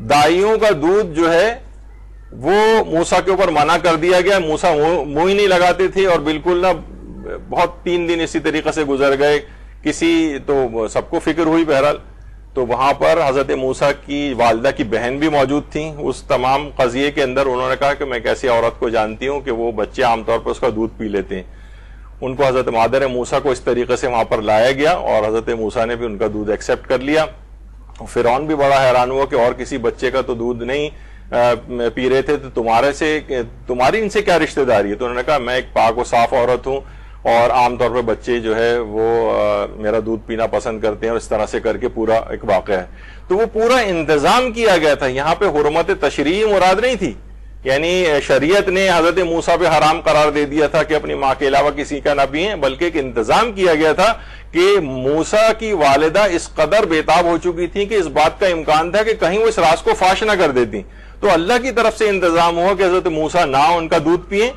دائیوں کا دودھ جو ہے وہ موسیٰ کے اوپر منع کر دیا گیا. موسیٰ منہ ہی نہیں لگاتے تھے, اور بالکل نہ بہت 3 دن اسی طریقے سے گزر گئے. کسی تو سب کو فکر ہوئی بہرحال. تو وہاں پر حضرت موسیٰ کی والدہ کی بہن بھی موجود تھیں اس تمام قضیے کے اندر. انہوں نے کہا کہ میں کیسی عورت کو جانتی ہوں کہ وہ بچے عام طور پر اس کا دودھ پی لیتے ہیں. ان کو حضرت مادر موسیٰ کو اس طریقے سے وہاں پر لایا گیا, اور حضرت موسیٰ نے بھی ان کا دودھ ایکسیپٹ کر لیا. فرعون بھی بڑا حیران ہوا کہ اور کسی بچے کا تو دودھ نہیں پی رہے تھے, تو تمہاری ان سے کیا رشتہ داری ہے؟ تو انہوں نے کہا میں ایک پاک و صاف عورت ہوں, اور عام طور پہ بچے جو ہے وہ میرا دودھ پینا پسند کرتے ہیں, اور اس طرح سے کر کے پورا ایک واقعہ ہے. تو وہ پورا انتظام کیا گیا تھا. یہاں پہ حرمت تشریعی مراد نہیں تھی, یعنی شریعت نے حضرت موسیٰ پہ حرام قرار دے دیا تھا کہ اپنی ماں کے علاوہ کسی کا نہ پئیں, بلکہ ایک انتظام کیا گیا تھا کہ موسیٰ کی والدہ اس قدر بےتاب ہو چکی تھی کہ اس بات کا امکان تھا کہ کہیں وہ اس راز کو فاش نہ کر دیتی. تو اللہ کی طرف سے انتظام ہوا کہ حضرت موسیٰ نہ ان کا دودھ پئیں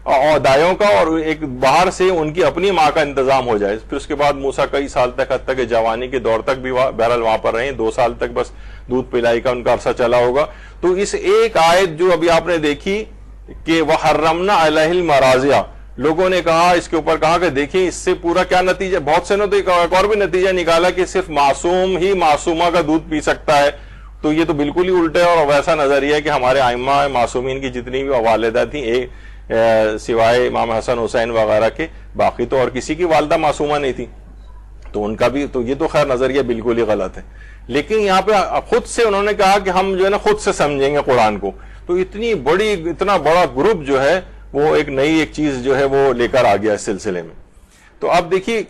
اور دایوں کا, اور ایک باہر سے ان کی اپنی ماں کا انتظام ہو جائے. پھر اس کے بعد موسیٰ کئی سال تک, حتیٰ کہ جوانی کے دور تک بھی بہرحال وہاں پر رہے, 2 سال تک بس دودھ پلائی کا ان کا عرصہ چلا ہوگا. تو اس ایک آیت جو ابھی آپ نے دیکھی کہ وحرمنا علیہ المراضع, لوگوں نے کہا اس کے اوپر کہا کہ دیکھیں اس سے پورا کیا نتیجہ, بہت سے نے تو ایک اور بھی نتیجہ نکالا کہ صرف معصوم ہی معصومہ کا دودھ پی سکتا ہے. تو یہ تو بالکل ہی الٹا ہے, اور ویسا نظریہ ہے کہ ہمارے ائمہ معصومین کی جتنی بھی والدہ تھیں سوائے امام حسن حسین وغیرہ کے, باقی تو اور کسی کی والدہ معصومہ نہیں تھی. تو ان کا بھی, تو یہ تو خیر نظریہ بالکل ہی غلط ہے. لیکن یہاں پہ خود سے انہوں نے کہا کہ ہم جو ہے نا خود سے سمجھیں گے قرآن کو. تو اتنا بڑا گروپ جو ہے وہ ایک نئی چیز جو ہے وہ لے کر آ گیا اس سلسلے میں. تو اب دیکھیے,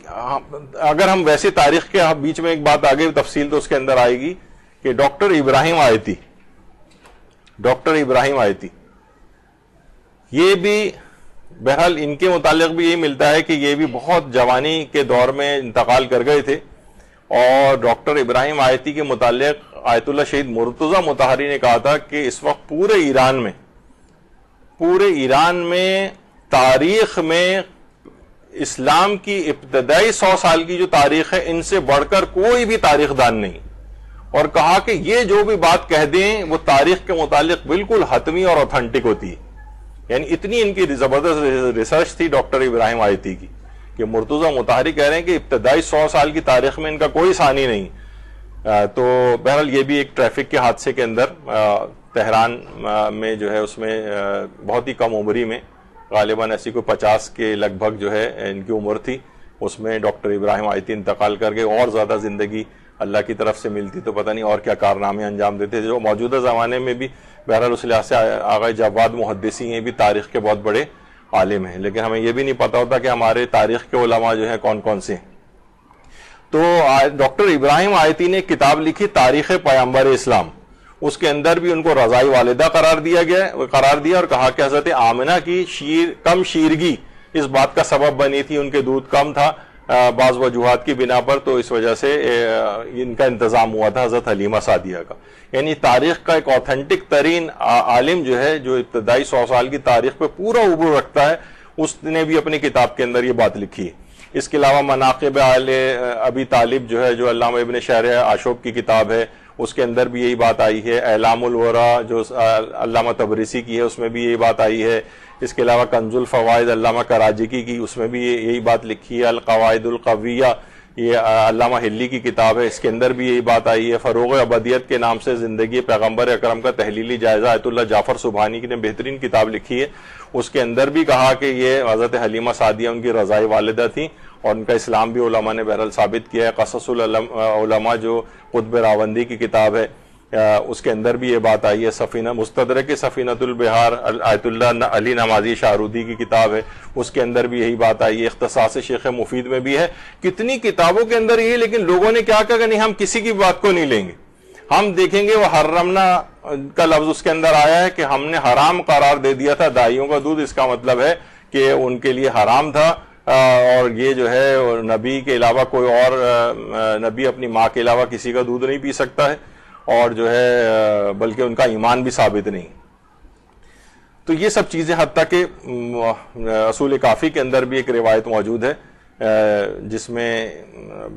اگر ہم ویسے تاریخ کے بیچ میں ایک بات آگے تفصیل تو اس کے اندر آئے گی کہ ڈاکٹر ابراہیم آیتی یہ بھی بہرحال ان کے متعلق بھی یہ ملتا ہے کہ یہ بھی بہت جوانی کے دور میں انتقال کر گئے تھے. اور ڈاکٹر ابراہیم آیتی کے متعلق آیت اللہ شہید مرتضی مطہری نے کہا تھا کہ اس وقت پورے ایران میں پورے ایران میں تاریخ میں اسلام کی ابتدائی 100 سال کی جو تاریخ ہے ان سے بڑھ کر کوئی بھی تاریخ دان نہیں، اور کہا کہ یہ جو بھی بات کہہ دیں وہ تاریخ کے متعلق بالکل حتمی اور اوتھینٹک ہوتی ہے. یعنی اتنی ان کی زبردست ریسرچ تھی ڈاکٹر ابراہیم آیتی کی کہ مرتضی مطہری کہہ رہے ہیں کہ ابتدائی 100 سال کی تاریخ میں ان کا کوئی ثانی نہیں. تو بہرحال یہ بھی ایک ٹریفک کے حادثے کے اندر تہران میں جو ہے اس میں بہت ہی کم عمری میں غالباً ایسی کوئی 50 کے لگ بھگ جو ہے ان کی عمر تھی، اس میں ڈاکٹر ابراہیم آیتی انتقال کر گئے. اور زیادہ زندگی اللہ کی طرف سے ملتی تو پتہ نہیں اور کیا کارنامے انجام دیتے جو موجودہ زمانے میں بھی بہرحال اس لحاظ سے آغا جواد محدثی ہیں بھی تاریخ کے بہت بڑے عالم ہیں، لیکن ہمیں یہ بھی نہیں پتا ہوتا کہ ہمارے تاریخ کے علماء جو ہیں کون کون سے ہیں. تو ڈاکٹر ابراہیم آیتی نے کتاب لکھی تاریخ پیغمبر اسلام، اس کے اندر بھی ان کو رضائی والدہ قرار دیا اور کہا کہ حضرت آمنہ کی کم شیرگی اس بات کا سبب بنی تھی، ان کے دودھ کم تھا بعض وجوہات کی بنا پر، تو اس وجہ سے ان کا انتظام ہوا تھا حضرت حلیمہ سعدیہ کا. یعنی تاریخ کا ایک اوتھینٹک ترین عالم جو ہے جو ابتدائی 100 سال کی تاریخ پہ پورا عبور رکھتا ہے، اس نے بھی اپنی کتاب کے اندر یہ بات لکھی ہے. اس کے علاوہ مناقب آل ابی طالب جو ہے جو علامہ ابن شہر آشوب کی کتاب ہے، اس کے اندر بھی یہی بات آئی ہے. اعلام الورا جو علامہ تبریسی کی ہے اس میں بھی یہی بات آئی ہے. اس کے علاوہ کنز الفوائد علامہ کراجکی کی اس میں بھی یہی بات لکھی ہے. القواعد القویہ یہ علامہ ہلی کی کتاب ہے، اس کے اندر بھی یہی بات آئی ہے. فروغ ابدیت کے نام سے زندگی پیغمبر اکرم کا تحلیلی جائزہ آیت اللہ جعفر سبحانی کی نے بہترین کتاب لکھی ہے. اس کے اندر بھی کہا کہ یہ حضرت حلیمہ سعدیہ ان کی رضائی والدہ تھیں اور ان کا اسلام بھی علماء نے بہرحال ثابت کیا ہے. قصص العلماء جو قطب راوندی کی کتاب ہے اس کے اندر بھی یہ بات آئی ہے. سفینہ مستدرک سفینۃ البحار آیت اللہ علی نمازی شاہرودی کی کتاب ہے، اس کے اندر بھی یہی بات آئی ہے. اختصاص شیخ مفید میں بھی ہے. کتنی کتابوں کے اندر یہ، لیکن لوگوں نے کیا کہا کہ نہیں ہم کسی کی بات کو نہیں لیں گے، ہم دیکھیں گے. وہ حرمنا کا لفظ اس کے اندر آیا ہے کہ ہم نے حرام قرار دے دیا تھا دائیوں کا دودھ، اس کا مطلب ہے کہ ان کے لیے حرام تھا، اور یہ جو ہے نبی کے علاوہ کوئی اور نبی اپنی ماں کے علاوہ کسی کا دودھ نہیں پی سکتا ہے، اور جو ہے بلکہ ان کا ایمان بھی ثابت نہیں. تو یہ سب چیزیں، حتیٰ کہ اصول کافی کے اندر بھی ایک روایت موجود ہے جس میں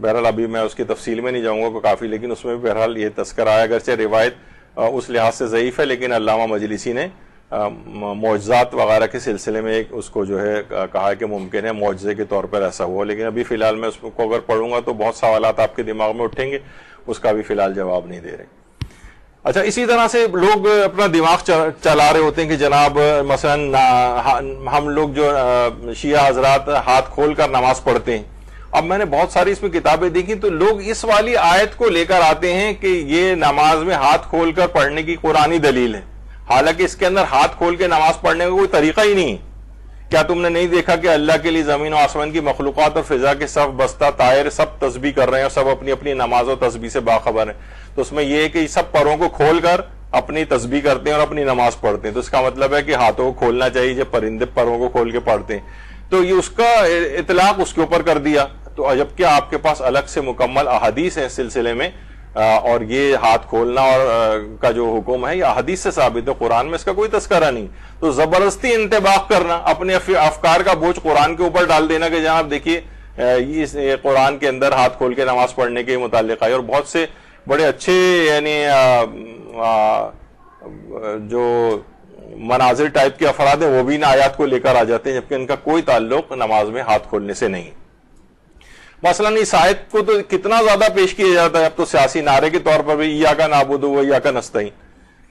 بہرحال ابھی میں اس کی تفصیل میں نہیں جاؤں گا کافی، لیکن اس میں بھی بہرحال یہ تذکر آیا، اگرچہ روایت اس لحاظ سے ضعیف ہے لیکن علامہ مجلسی نے معجزات وغیرہ کے سلسلے میں اس کو جو ہے کہا کہ ممکن ہے معجزے کے طور پر ایسا ہوا، لیکن ابھی فی الحال میں اس کو اگر پڑھوں گا تو بہت سوالات آپ کے دماغ میں اٹھیں گے، اس کا بھی فی الحال جواب نہیں دے رہے. اچھا، اسی طرح سے لوگ اپنا دماغ چلا رہے ہوتے ہیں کہ جناب مثلا ہم لوگ جو شیعہ حضرات ہاتھ کھول کر نماز پڑھتے ہیں. اب میں نے بہت ساری اس میں کتابیں دیکھی تو لوگ اس والی آیت کو لے کر آتے ہیں کہ یہ نماز میں ہاتھ کھول کر پڑھنے کی قرآنی دلیل ہے، حالانکہ اس کے اندر ہاتھ کھول کے نماز پڑھنے کا کوئی طریقہ ہی نہیں. کیا تم نے نہیں دیکھا کہ اللہ کے لیے زمین و آسمان کی مخلوقات اور فضا کے صف بستہ طائر سب تسبیح کر رہے ہیں اور سب اپنی اپنی نماز و تسبیح سے باخبر ہیں؟ تو اس میں یہ ہے کہ سب پروں کو کھول کر اپنی تسبیح کرتے ہیں اور اپنی نماز پڑھتے ہیں. تو اس کا مطلب ہے کہ ہاتھوں کو کھولنا چاہیے جب پرندے پروں کو کھول کے پڑھتے ہیں. تو یہ اس کا اطلاق اس کے اوپر کر دیا. تو جبکہ آپ کے پاس الگ سے مکمل احادیث ہیں اس سلسلے میں، اور یہ ہاتھ کھولنا اور کا جو حکم ہے یہ احادیث سے ثابت ہے، قرآن میں اس کا کوئی تذکرہ نہیں. تو زبردستی انتباق کرنا، اپنے افکار کا بوجھ قرآن کے اوپر ڈال دینا کہ جناب دیکھیے یہ قرآن کے اندر ہاتھ کھول کے نماز پڑھنے کے متعلق آئی. اور بہت سے بڑے اچھے یعنی جو مناظر ٹائپ کے افراد ہیں وہ بھی ان آیات کو لے کر آ جاتے ہیں، جبکہ ان کا کوئی تعلق نماز میں ہاتھ کھولنے سے نہیں. مثلا اس آیت کو تو کتنا زیادہ پیش کیا جاتا ہے اب تو سیاسی نعرے کے طور پر بھی، ایاک نعبد و ایاک نستعین،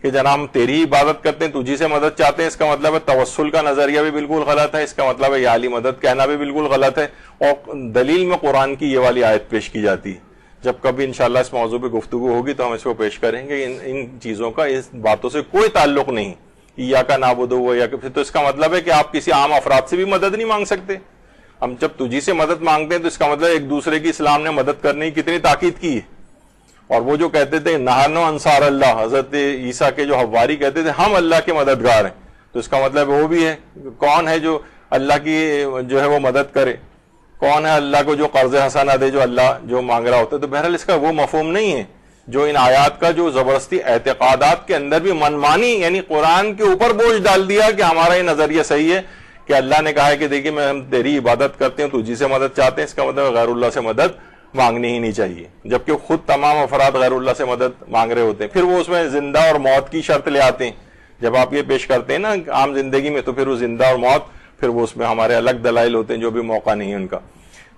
کہ جناب تیری عبادت کرتے ہیں، تجھی سے مدد چاہتے ہیں. اس کا مطلب ہے توسل کا نظریہ بھی بالکل غلط ہے، اس کا مطلب ہے یا علی مدد کہنا بھی بالکل غلط ہے. اور دلیل میں قرآن کی یہ والی آیت پیش کی جاتی ہے. جب کبھی انشاءاللہ اس موضوع پہ گفتگو ہوگی تو ہم اس کو پیش کریں گے. ان چیزوں کا اس باتوں سے کوئی تعلق نہیں. ایاک نعبد و ایاک، تو اس کا مطلب ہے کہ آپ کسی عام افراد سے بھی مدد نہیں مانگ سکتے. ہم جب تجھی سے مدد مانگتے ہیں تو اس کا مطلب ایک دوسرے کی اسلام نے مدد کرنے کی کتنی تاکید کی ہے. اور وہ جو کہتے تھے نحنو انصار اللہ، حضرت عیسیٰ کے جو حواری کہتے تھے ہم اللہ کے مددگار ہیں، تو اس کا مطلب وہ بھی ہے کون ہے جو اللہ کی جو ہے وہ مدد کرے، کون ہے اللہ کو جو قرض حسنہ دے جو اللہ جو مانگ رہا ہوتا ہے. تو بہرحال اس کا وہ مفہوم نہیں ہے جو ان آیات کا جو زبردستی اعتقادات کے اندر بھی منمانی، یعنی قرآن کے اوپر بوجھ ڈال دیا کہ ہمارا یہ نظریہ صحیح ہے کہ اللہ نے کہا ہے کہ دیکھیے ہم تیری عبادت کرتے ہیں، تجھی سے مدد چاہتے ہیں، اس کا مطلب غیر اللہ سے مدد مانگنی ہی نہیں چاہیے، جبکہ خود تمام افراد غیر اللہ سے مدد مانگ رہے ہوتے ہیں۔ پھر وہ اس میں زندہ اور موت کی شرط لے آتے ہیں، جب آپ یہ پیش کرتے ہیں نا عام زندگی میں، تو پھر وہ زندہ اور موت، پھر وہ اس میں ہمارے الگ دلائل ہوتے ہیں جو بھی موقع نہیں ہے ان کا۔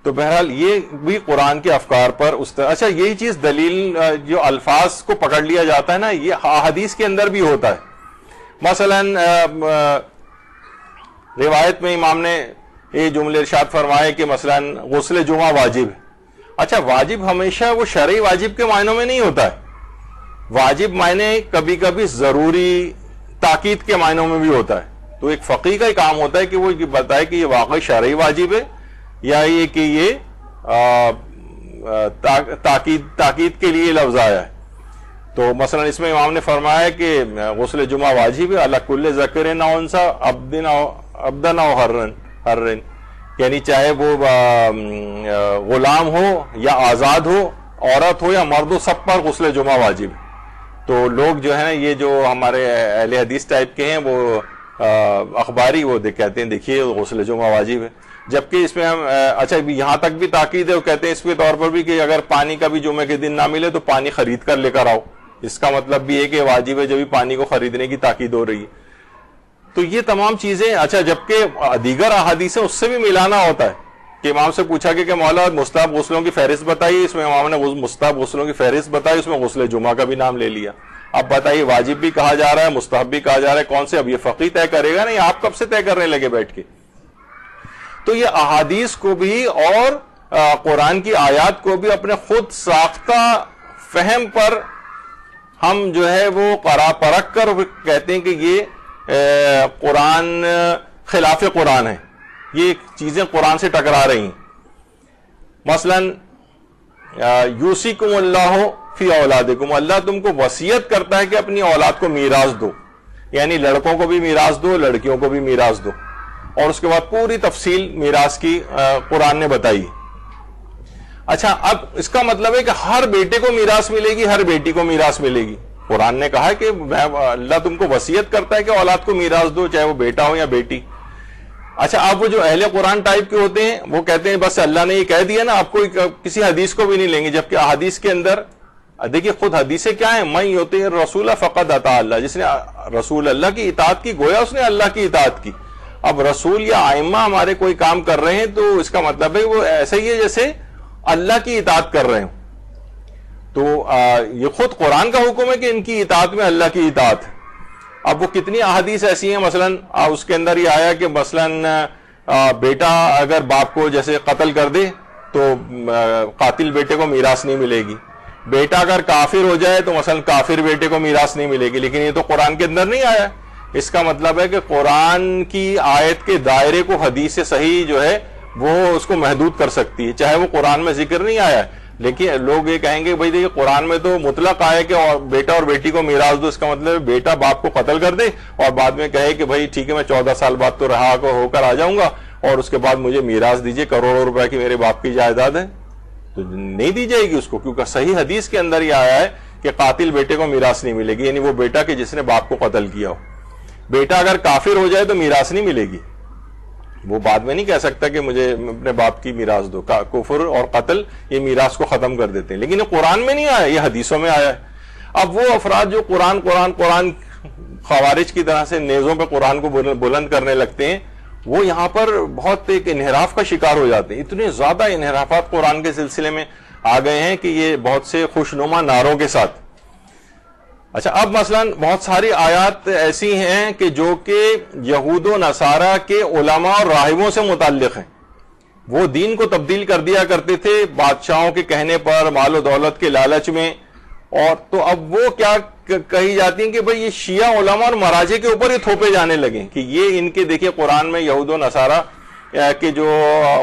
تو بہرحال یہ بھی قرآن کے افکار پر اس طرح، اچھا یہی چیز دلیل جو الفاظ کو پکڑ لیا جاتا ہے نا، یہ حدیث کے اندر بھی ہوتا ہے۔ مثلا روایت میں امام نے یہ جملے ارشاد فرمائے کہ مثلا غسل جمعہ واجب ہے۔ اچھا واجب ہمیشہ وہ شرعی واجب کے معنوں میں نہیں ہوتا ہے، واجب معنی کبھی کبھی ضروری تاکید کے معنوں میں بھی ہوتا ہے۔ تو ایک فقیہ کا کام ہوتا ہے کہ وہ بتائے کہ یہ واقعی شرعی واجب ہے یا یہ کہ یہ تاکید کے لیے لفظ آیا ہے۔ تو مثلا اس میں امام نے فرمایا کہ غسل جمعہ واجب ہے علی کل ذکر او انثی عبدن او حرن، یعنی چاہے وہ غلام ہو یا آزاد ہو، عورت ہو یا مرد ہو، سب پر غسل جمعہ واجب ہے۔ تو لوگ جو ہے نا یہ جو ہمارے اہل حدیث ٹائپ کے ہیں وہ اخباری وہ کہتے ہیں دیکھیے غسل جمعہ واجب ہے، جبکہ اس میں ہم اچھا یہاں تک بھی تاکید ہے، وہ کہتے ہیں اس کے طور پر بھی کہ اگر پانی کا بھی جمعے کے دن نہ ملے تو پانی خرید کر لے کر آؤ، اس کا مطلب بھی ہے کہ واجب ہے جب پانی کو خریدنے کی تاکید ہو رہی ہے۔ تو یہ تمام چیزیں، اچھا جبکہ دیگر احادیث اس سے بھی ملانا ہوتا ہے کہ امام سے پوچھا کہ مولا مستحب غسلوں کی فہرست بتائیے، اس میں امام نے مستحب غسلوں کی فہرست بتائی، اس میں غسل جمعہ کا بھی نام لے لیا۔ اب بتائیے واجب بھی کہا جا رہا ہے، مستحب بھی کہا جا رہا ہے، کون سے؟ اب یہ فقیہ طے کرے گا، نہیں آپ کب سے طے کرنے لگے بیٹھ کے؟ تو یہ احادیث کو بھی اور قرآن کی آیات کو بھی اپنے خود ساختہ فہم پر ہم جو ہے وہ پرکھ کر کہتے ہیں کہ یہ قرآن خلاف قرآن ہے، یہ چیزیں قرآن سے ٹکرا رہی ہیں۔ مثلا یوصیکم اللہ فی اولادکم، اللہ تم کو وصیت کرتا ہے کہ اپنی اولاد کو میراث دو، یعنی لڑکوں کو بھی میراث دو، لڑکیوں کو بھی میراث دو، اور اس کے بعد پوری تفصیل میراث کی قرآن نے بتائی۔ اچھا اب اس کا مطلب ہے کہ ہر بیٹے کو میراث ملے گی، ہر بیٹی کو میراث ملے گی؟ قرآن نے کہا کہ اللہ تم کو وصیت کرتا ہے کہ اولاد کو میراث دو، چاہے وہ بیٹا ہو یا بیٹی۔ اچھا اب وہ جو اہل قرآن ٹائپ کے ہوتے ہیں وہ کہتے ہیں بس اللہ نے یہ کہہ دیا نا، آپ کو کسی حدیث کو بھی نہیں لیں گے، جبکہ حدیث کے اندر دیکھیے خود حدیثیں کیا ہیں، من یطیع الرسول فقد اطاع اللہ، جس نے رسول اللہ کی اطاعت کی گویا اس نے اللہ کی اطاعت کی۔ اب رسول یا ائمہ ہمارے کوئی کام کر رہے ہیں تو اس کا مطلب ہے وہ ایسا ہی ہے جیسے اللہ کی اطاعت کر رہے ہوں۔ تو یہ خود قرآن کا حکم ہے کہ ان کی اطاعت میں اللہ کی اطاعت ہے۔ اب وہ کتنی احادیث ایسی ہیں، مثلا اس کے اندر یہ آیا کہ مثلا بیٹا اگر باپ کو جیسے قتل کر دے تو قاتل بیٹے کو میراث نہیں ملے گی، بیٹا اگر کافر ہو جائے تو مثلا کافر بیٹے کو میراث نہیں ملے گی، لیکن یہ تو قرآن کے اندر نہیں آیا۔ اس کا مطلب ہے کہ قرآن کی آیت کے دائرے کو حدیث صحیح جو ہے وہ اس کو محدود کر سکتی ہے، چاہے وہ قرآن میں ذکر نہیں آیا ہے۔ لیکن لوگ یہ کہیں گے بھائی دیکھیے قرآن میں تو مطلق آیا کہ بیٹا اور بیٹی کو میراث دو، اس کا مطلب ہے بیٹا باپ کو قتل کر دے اور بعد میں کہے کہ بھائی ٹھیک ہے میں 14 سال بعد تو رہا ہو کر آ جاؤں گا اور اس کے بعد مجھے میراث دیجیے، کروڑوں روپے کی میرے باپ کی جائیداد ہے، تو نہیں دی جائے گی اس کو، کیونکہ صحیح حدیث کے اندر یہ آیا ہے کہ قاتل بیٹے کو میراث نہیں ملے گی، یعنی وہ بیٹا کہ جس نے باپ کو قتل کیا ہو۔ بیٹا اگر کافر ہو جائے تو میراث نہیں ملے گی، وہ بعد میں نہیں کہہ سکتا کہ مجھے اپنے باپ کی میراث دو۔ کفر اور قتل یہ میراث کو ختم کر دیتے ہیں، لیکن یہ قرآن میں نہیں آیا، یہ حدیثوں میں آیا ہے۔ اب وہ افراد جو قرآن خوارج کی طرح سے نیزوں پہ قرآن کو بلند کرنے لگتے ہیں، وہ یہاں پر بہت ایک انحراف کا شکار ہو جاتے ہیں۔ اتنے زیادہ انحرافات قرآن کے سلسلے میں آ گئے ہیں کہ یہ بہت سے خوشنما نعروں کے ساتھ۔ اچھا اب مثلا بہت ساری آیات ایسی ہیں کہ جو کہ یہود و نصارہ کے علماء اور راہبوں سے متعلق ہیں، وہ دین کو تبدیل کر دیا کرتے تھے بادشاہوں کے کہنے پر، مال و دولت کے لالچ میں، اور تو اب وہ کیا کہی جاتی ہیں کہ بھئی یہ شیعہ علماء اور مراجع کے اوپر یہ تھوپے جانے لگے کہ یہ ان کے دیکھیں قرآن میں یہود و نصارہ کے جو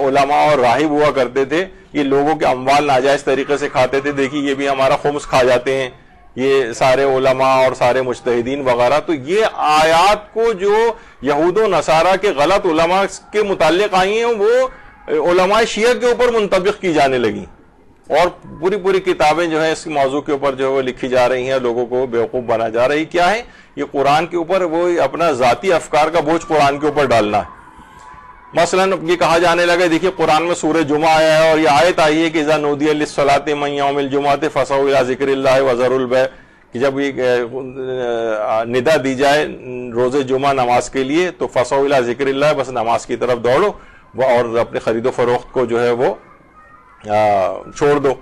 علماء اور راہب ہوا کرتے تھے یہ لوگوں کے اموال ناجائز طریقے سے کھاتے تھے، دیکھیے یہ بھی ہمارا خمس کھا جاتے ہیں یہ سارے علماء اور سارے مجتہدین وغیرہ۔ تو یہ آیات کو جو یہود و نصارہ کے غلط علماء کے متعلق آئی ہیں وہ علماء شیعہ کے اوپر منطبق کی جانے لگی، اور پوری پوری کتابیں جو ہیں اس موضوع کے اوپر جو ہے وہ لکھی جا رہی ہیں, لوگوں کو بیوقوف بنا جا رہی. کیا ہے یہ قرآن کے اوپر وہ اپنا ذاتی افکار کا بوجھ قرآن کے اوپر ڈالنا ہے. مثلا یہ کہا جانے لگا, دیکھیے قرآن میں سورہ جمعہ آیا ہے اور یہ آیت آئی ہے کہ اذا نودی للصلاۃ من یوم الجمعۃ فاسعوا الی ذکر اللہ وذروا البیع, کہ جب یہ ندا دی جائے روز جمعہ نماز کے لیے تو فاسعوا الی ذکر اللہ, بس نماز کی طرف دوڑو اور اپنے خرید و فروخت کو جو ہے وہ چھوڑ دو.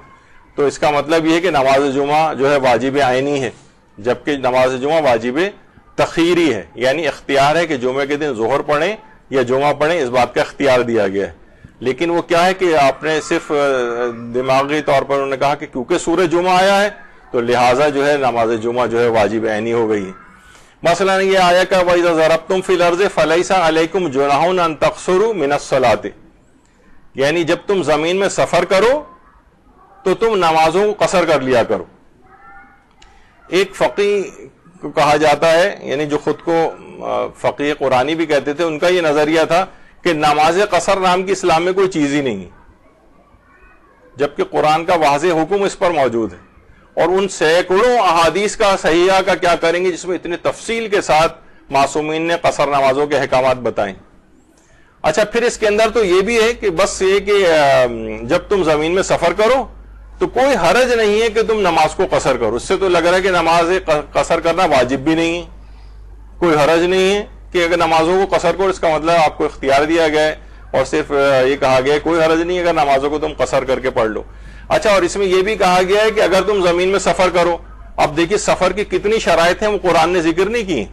تو اس کا مطلب یہ ہے کہ نماز جمعہ جو ہے واجب عینی ہے, جبکہ نماز جمعہ واجب تخیری ہے, یعنی اختیار ہے کہ جمعے کے دن ظہر پڑھیں یا جمعہ پڑھیں, اس بات کا اختیار دیا گیا ہے. لیکن وہ کیا ہے کہ آپ نے صرف دماغی طور پر انہوں نے کہا کہ کیونکہ سورہ جمعہ آیا ہے تو لہٰذا جو ہے نماز جمعہ جو ہے واجب عینی ہو گئی ہے. مثلا یہ آیا کہ وَإِذَا ضَرَبْتُمْ فِي الْأَرْضِ فَلَيْسَ عَلَيْكُمْ جُنَاحٌ أَن تَقْصُرُوا مِنَ الصَّلَاةِ, یعنی جب تم زمین میں سفر کرو تو تم نمازوں کو قصر کر لیا کرو. ایک فقی کو کہا جاتا ہے, یعنی جو خود کو فقیہ قرآنی بھی کہتے تھے, ان کا یہ نظریہ تھا کہ نماز قصر نام کی اسلام میں کوئی چیز ہی نہیں ہے, جبکہ قرآن کا واضح حکم اس پر موجود ہے. اور ان سینکڑوں احادیث کا صحیحہ کا کیا کریں گے جس میں اتنی تفصیل کے ساتھ معصومین نے قصر نمازوں کے احکامات بتائیں. اچھا, پھر اس کے اندر تو یہ بھی ہے کہ بس یہ کہ جب تم زمین میں سفر کرو تو کوئی حرج نہیں ہے کہ تم نماز کو قصر کرو. اس سے تو لگ رہا ہے کہ نماز قصر کرنا واجب بھی نہیں ہے, کوئی حرج نہیں ہے کہ اگر نمازوں کو قصر کرو, اس کا مطلب آپ کو اختیار دیا گیا ہے اور صرف یہ کہا گیا ہے کوئی حرج نہیں اگر نمازوں کو تم قصر کر کے پڑھ لو. اچھا, اور اس میں یہ بھی کہا گیا ہے کہ اگر تم زمین میں سفر کرو, اب دیکھیے سفر کی کتنی شرائط ہیں وہ قرآن نے ذکر نہیں کی.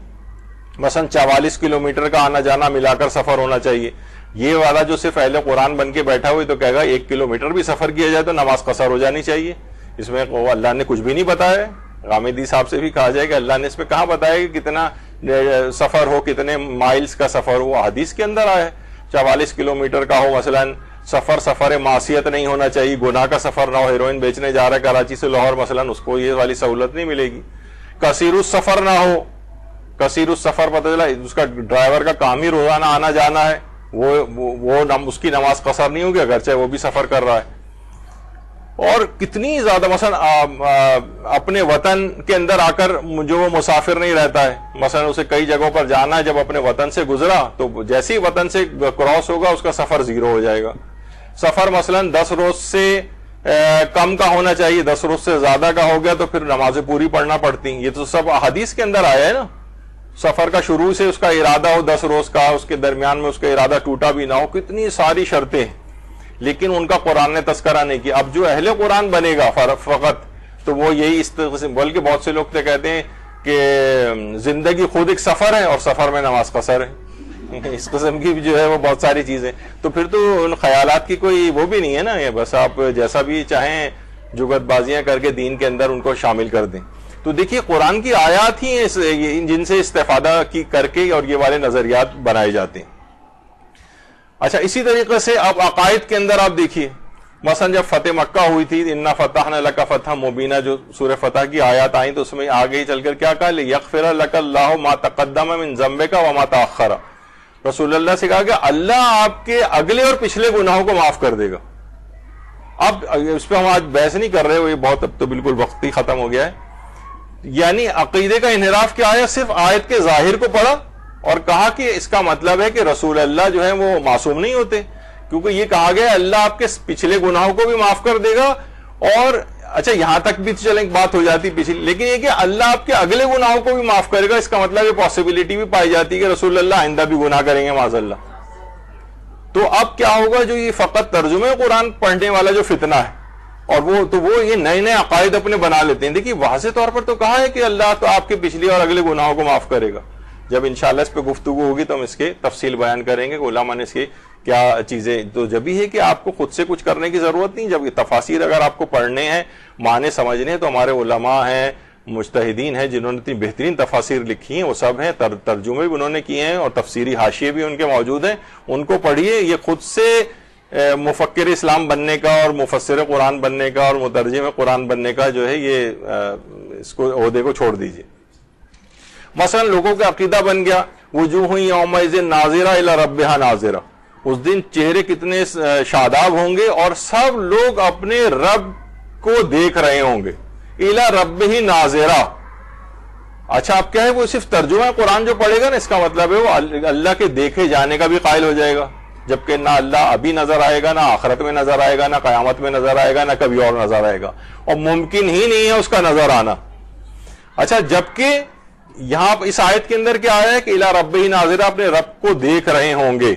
مثلا 44 کلومیٹر کا آنا جانا ملا کر سفر ہونا چاہیے. یہ والا جو صرف اہل قرآن بن کے بیٹھا ہوئے تو کہے گا 1 کلومیٹر بھی سفر کیا جائے تو نماز قصر ہو جانی چاہیے. اس میں اللہ نے کچھ بھی نہیں بتایا. غامدی صاحب سے بھی کہا جائے کہ اللہ نے اس میں کہاں بتایا کہ کتنا سفر ہو, کتنے مائلز کا سفر ہو. حدیث کے اندر آیا ہے 44 کلومیٹر کا ہو. مثلا سفر معصیت نہیں ہونا چاہیے, گناہ کا سفر نہ ہو. ہیروئن بیچنے جا رہا ہے کراچی سے لاہور مثلا, اس کو یہ والی سہولت نہیں ملے گی. کثیر السفر نہ ہو, کثیر السفر پتہ چلا اس کا ڈرائیور کا کام ہی روزانہ آنا جانا ہے, وہ اس کی نماز قصر نہیں ہوگی اگرچہ وہ بھی سفر کر رہا ہے. اور کتنی زیادہ مثلا اپنے وطن کے اندر آ کر جو وہ مسافر نہیں رہتا ہے, مثلا اسے کئی جگہوں پر جانا ہے, جب اپنے وطن سے گزرا تو جیسے ہی وطن سے کراس ہوگا اس کا سفر 0 ہو جائے گا. سفر مثلا 10 روز سے کم کا ہونا چاہیے, 10 روز سے زیادہ کا ہو گیا تو پھر نمازیں پوری پڑھنا پڑتی ہیں. یہ تو سب حدیث کے اندر آیا ہے نا. سفر کا شروع سے اس کا ارادہ ہو 10 روز کا, اس کے درمیان میں اس کا ارادہ ٹوٹا بھی نہ ہو, کتنی ساری شرطیں ہیں, لیکن ان کا قرآن نے تذکرہ نہیں کیا. اب جو اہل قرآن بنے گا فقط تو وہ یہی اس قسم, بلکہ بہت سے لوگ تو کہتے ہیں کہ زندگی خود ایک سفر ہے اور سفر میں نماز قصر ہے. اس قسم کی جو ہے وہ بہت ساری چیزیں, تو پھر تو ان خیالات کی کوئی وہ بھی نہیں ہے نا. بس آپ جیسا بھی چاہیں جگت بازیاں کر کے دین کے اندر ان کو شامل کر دیں. تو دیکھیے قرآن کی آیات ہی ہیں جن سے استفادہ کی کر کے اور یہ والے نظریات بنائے جاتے ہیں. اچھا, اسی طریقے سے اب عقائد کے اندر آپ دیکھیے, مثلا جب فتح مکہ ہوئی تھی, انا فتحنا لک فتحا مبینا, جو سورہ فتح کی آیات آئیں تو اس میں آگے ہی چل کر کیا کہا, لیغفر لک اللہ ما تقدم من ذنبک وما تاخر. رسول اللہ سے کہا کہ اللہ آپ کے اگلے اور پچھلے گناہوں کو معاف کر دے گا. اب اس پہ ہم آج بحث نہیں کر رہے, وہ یہ بہت اب تو بالکل وقت ہی ختم ہو گیا ہے. یعنی عقیدے کا انحراف کیا ہے, صرف آیت کے ظاہر کو پڑھا اور کہا کہ اس کا مطلب ہے کہ رسول اللہ جو ہیں وہ معصوم نہیں ہوتے, کیونکہ یہ کہا گیا اللہ آپ کے پچھلے گناہوں کو بھی معاف کر دے گا. اور اچھا یہاں تک بھی چلیں بات ہو جاتی پچھلی, لیکن یہ کہ اللہ آپ کے اگلے گناہوں کو بھی معاف کرے گا, اس کا مطلب یہ پاسبلٹی بھی پائی جاتی ہے کہ رسول اللہ آئندہ بھی گناہ کریں گے معاذ اللہ. تو اب کیا ہوگا, جو یہ فقط ترجمے قرآن پڑھنے والا جو فتنہ ہے اور وہ یہ نئے نئے عقائد اپنے بنا لیتے ہیں. دیکھیے واضح طور پر تو کہا ہے کہ اللہ تو آپ کے پچھلی اور اگلے گناہوں کو معاف کرے گا. جب انشاءاللہ اس پہ گفتگو ہوگی تو ہم اس کے تفصیل بیان کریں گے کہ علماء نے اس کی کیا چیزیں. تو جب بھی ہے کہ آپ کو خود سے کچھ کرنے کی ضرورت نہیں, جب تفاسیر اگر آپ کو پڑھنے ہیں, معنی سمجھنے ہیں, تو ہمارے علماء ہیں, مجتہدین ہیں جنہوں نے اتنی بہترین تفاسیر لکھی ہیں, وہ سب ہیں, ترجمے بھی انہوں نے کیے ہیں اور تفسیری حاشیے بھی ان کے موجود ہیں, ان کو پڑھیے. یہ خود سے مفکر اسلام بننے کا اور مفسر قرآن بننے کا اور مترجم قرآن بننے کا جو ہے یہ اس کو عہدے کو چھوڑ دیجیے. مثلا لوگوں کا عقیدہ بن گیا وجوہ یومئذ ناظرہ الی ربہا ناظرہ, اس دن چہرے کتنے شاداب ہوں گے اور سب لوگ اپنے رب کو دیکھ رہے ہوں گے. الی ربہ ناظرہ. اچھا اب کیا ہے, وہ صرف ترجمہ قرآن جو پڑھے گا نا, اس کا مطلب ہے وہ اللہ کے دیکھے جانے کا بھی قائل ہو جائے گا, جبکہ نہ اللہ ابھی نظر آئے گا, نہ آخرت میں نظر آئے گا, نہ قیامت میں نظر آئے گا, نہ کبھی اور نظر آئے گا, اور ممکن ہی نہیں ہے اس کا نظر آنا. اچھا جبکہ یہاں اس آیت کے اندر کیا آیا ہے کہ الی ربہ ناظرہ, اپنے رب کو دیکھ رہے ہوں گے.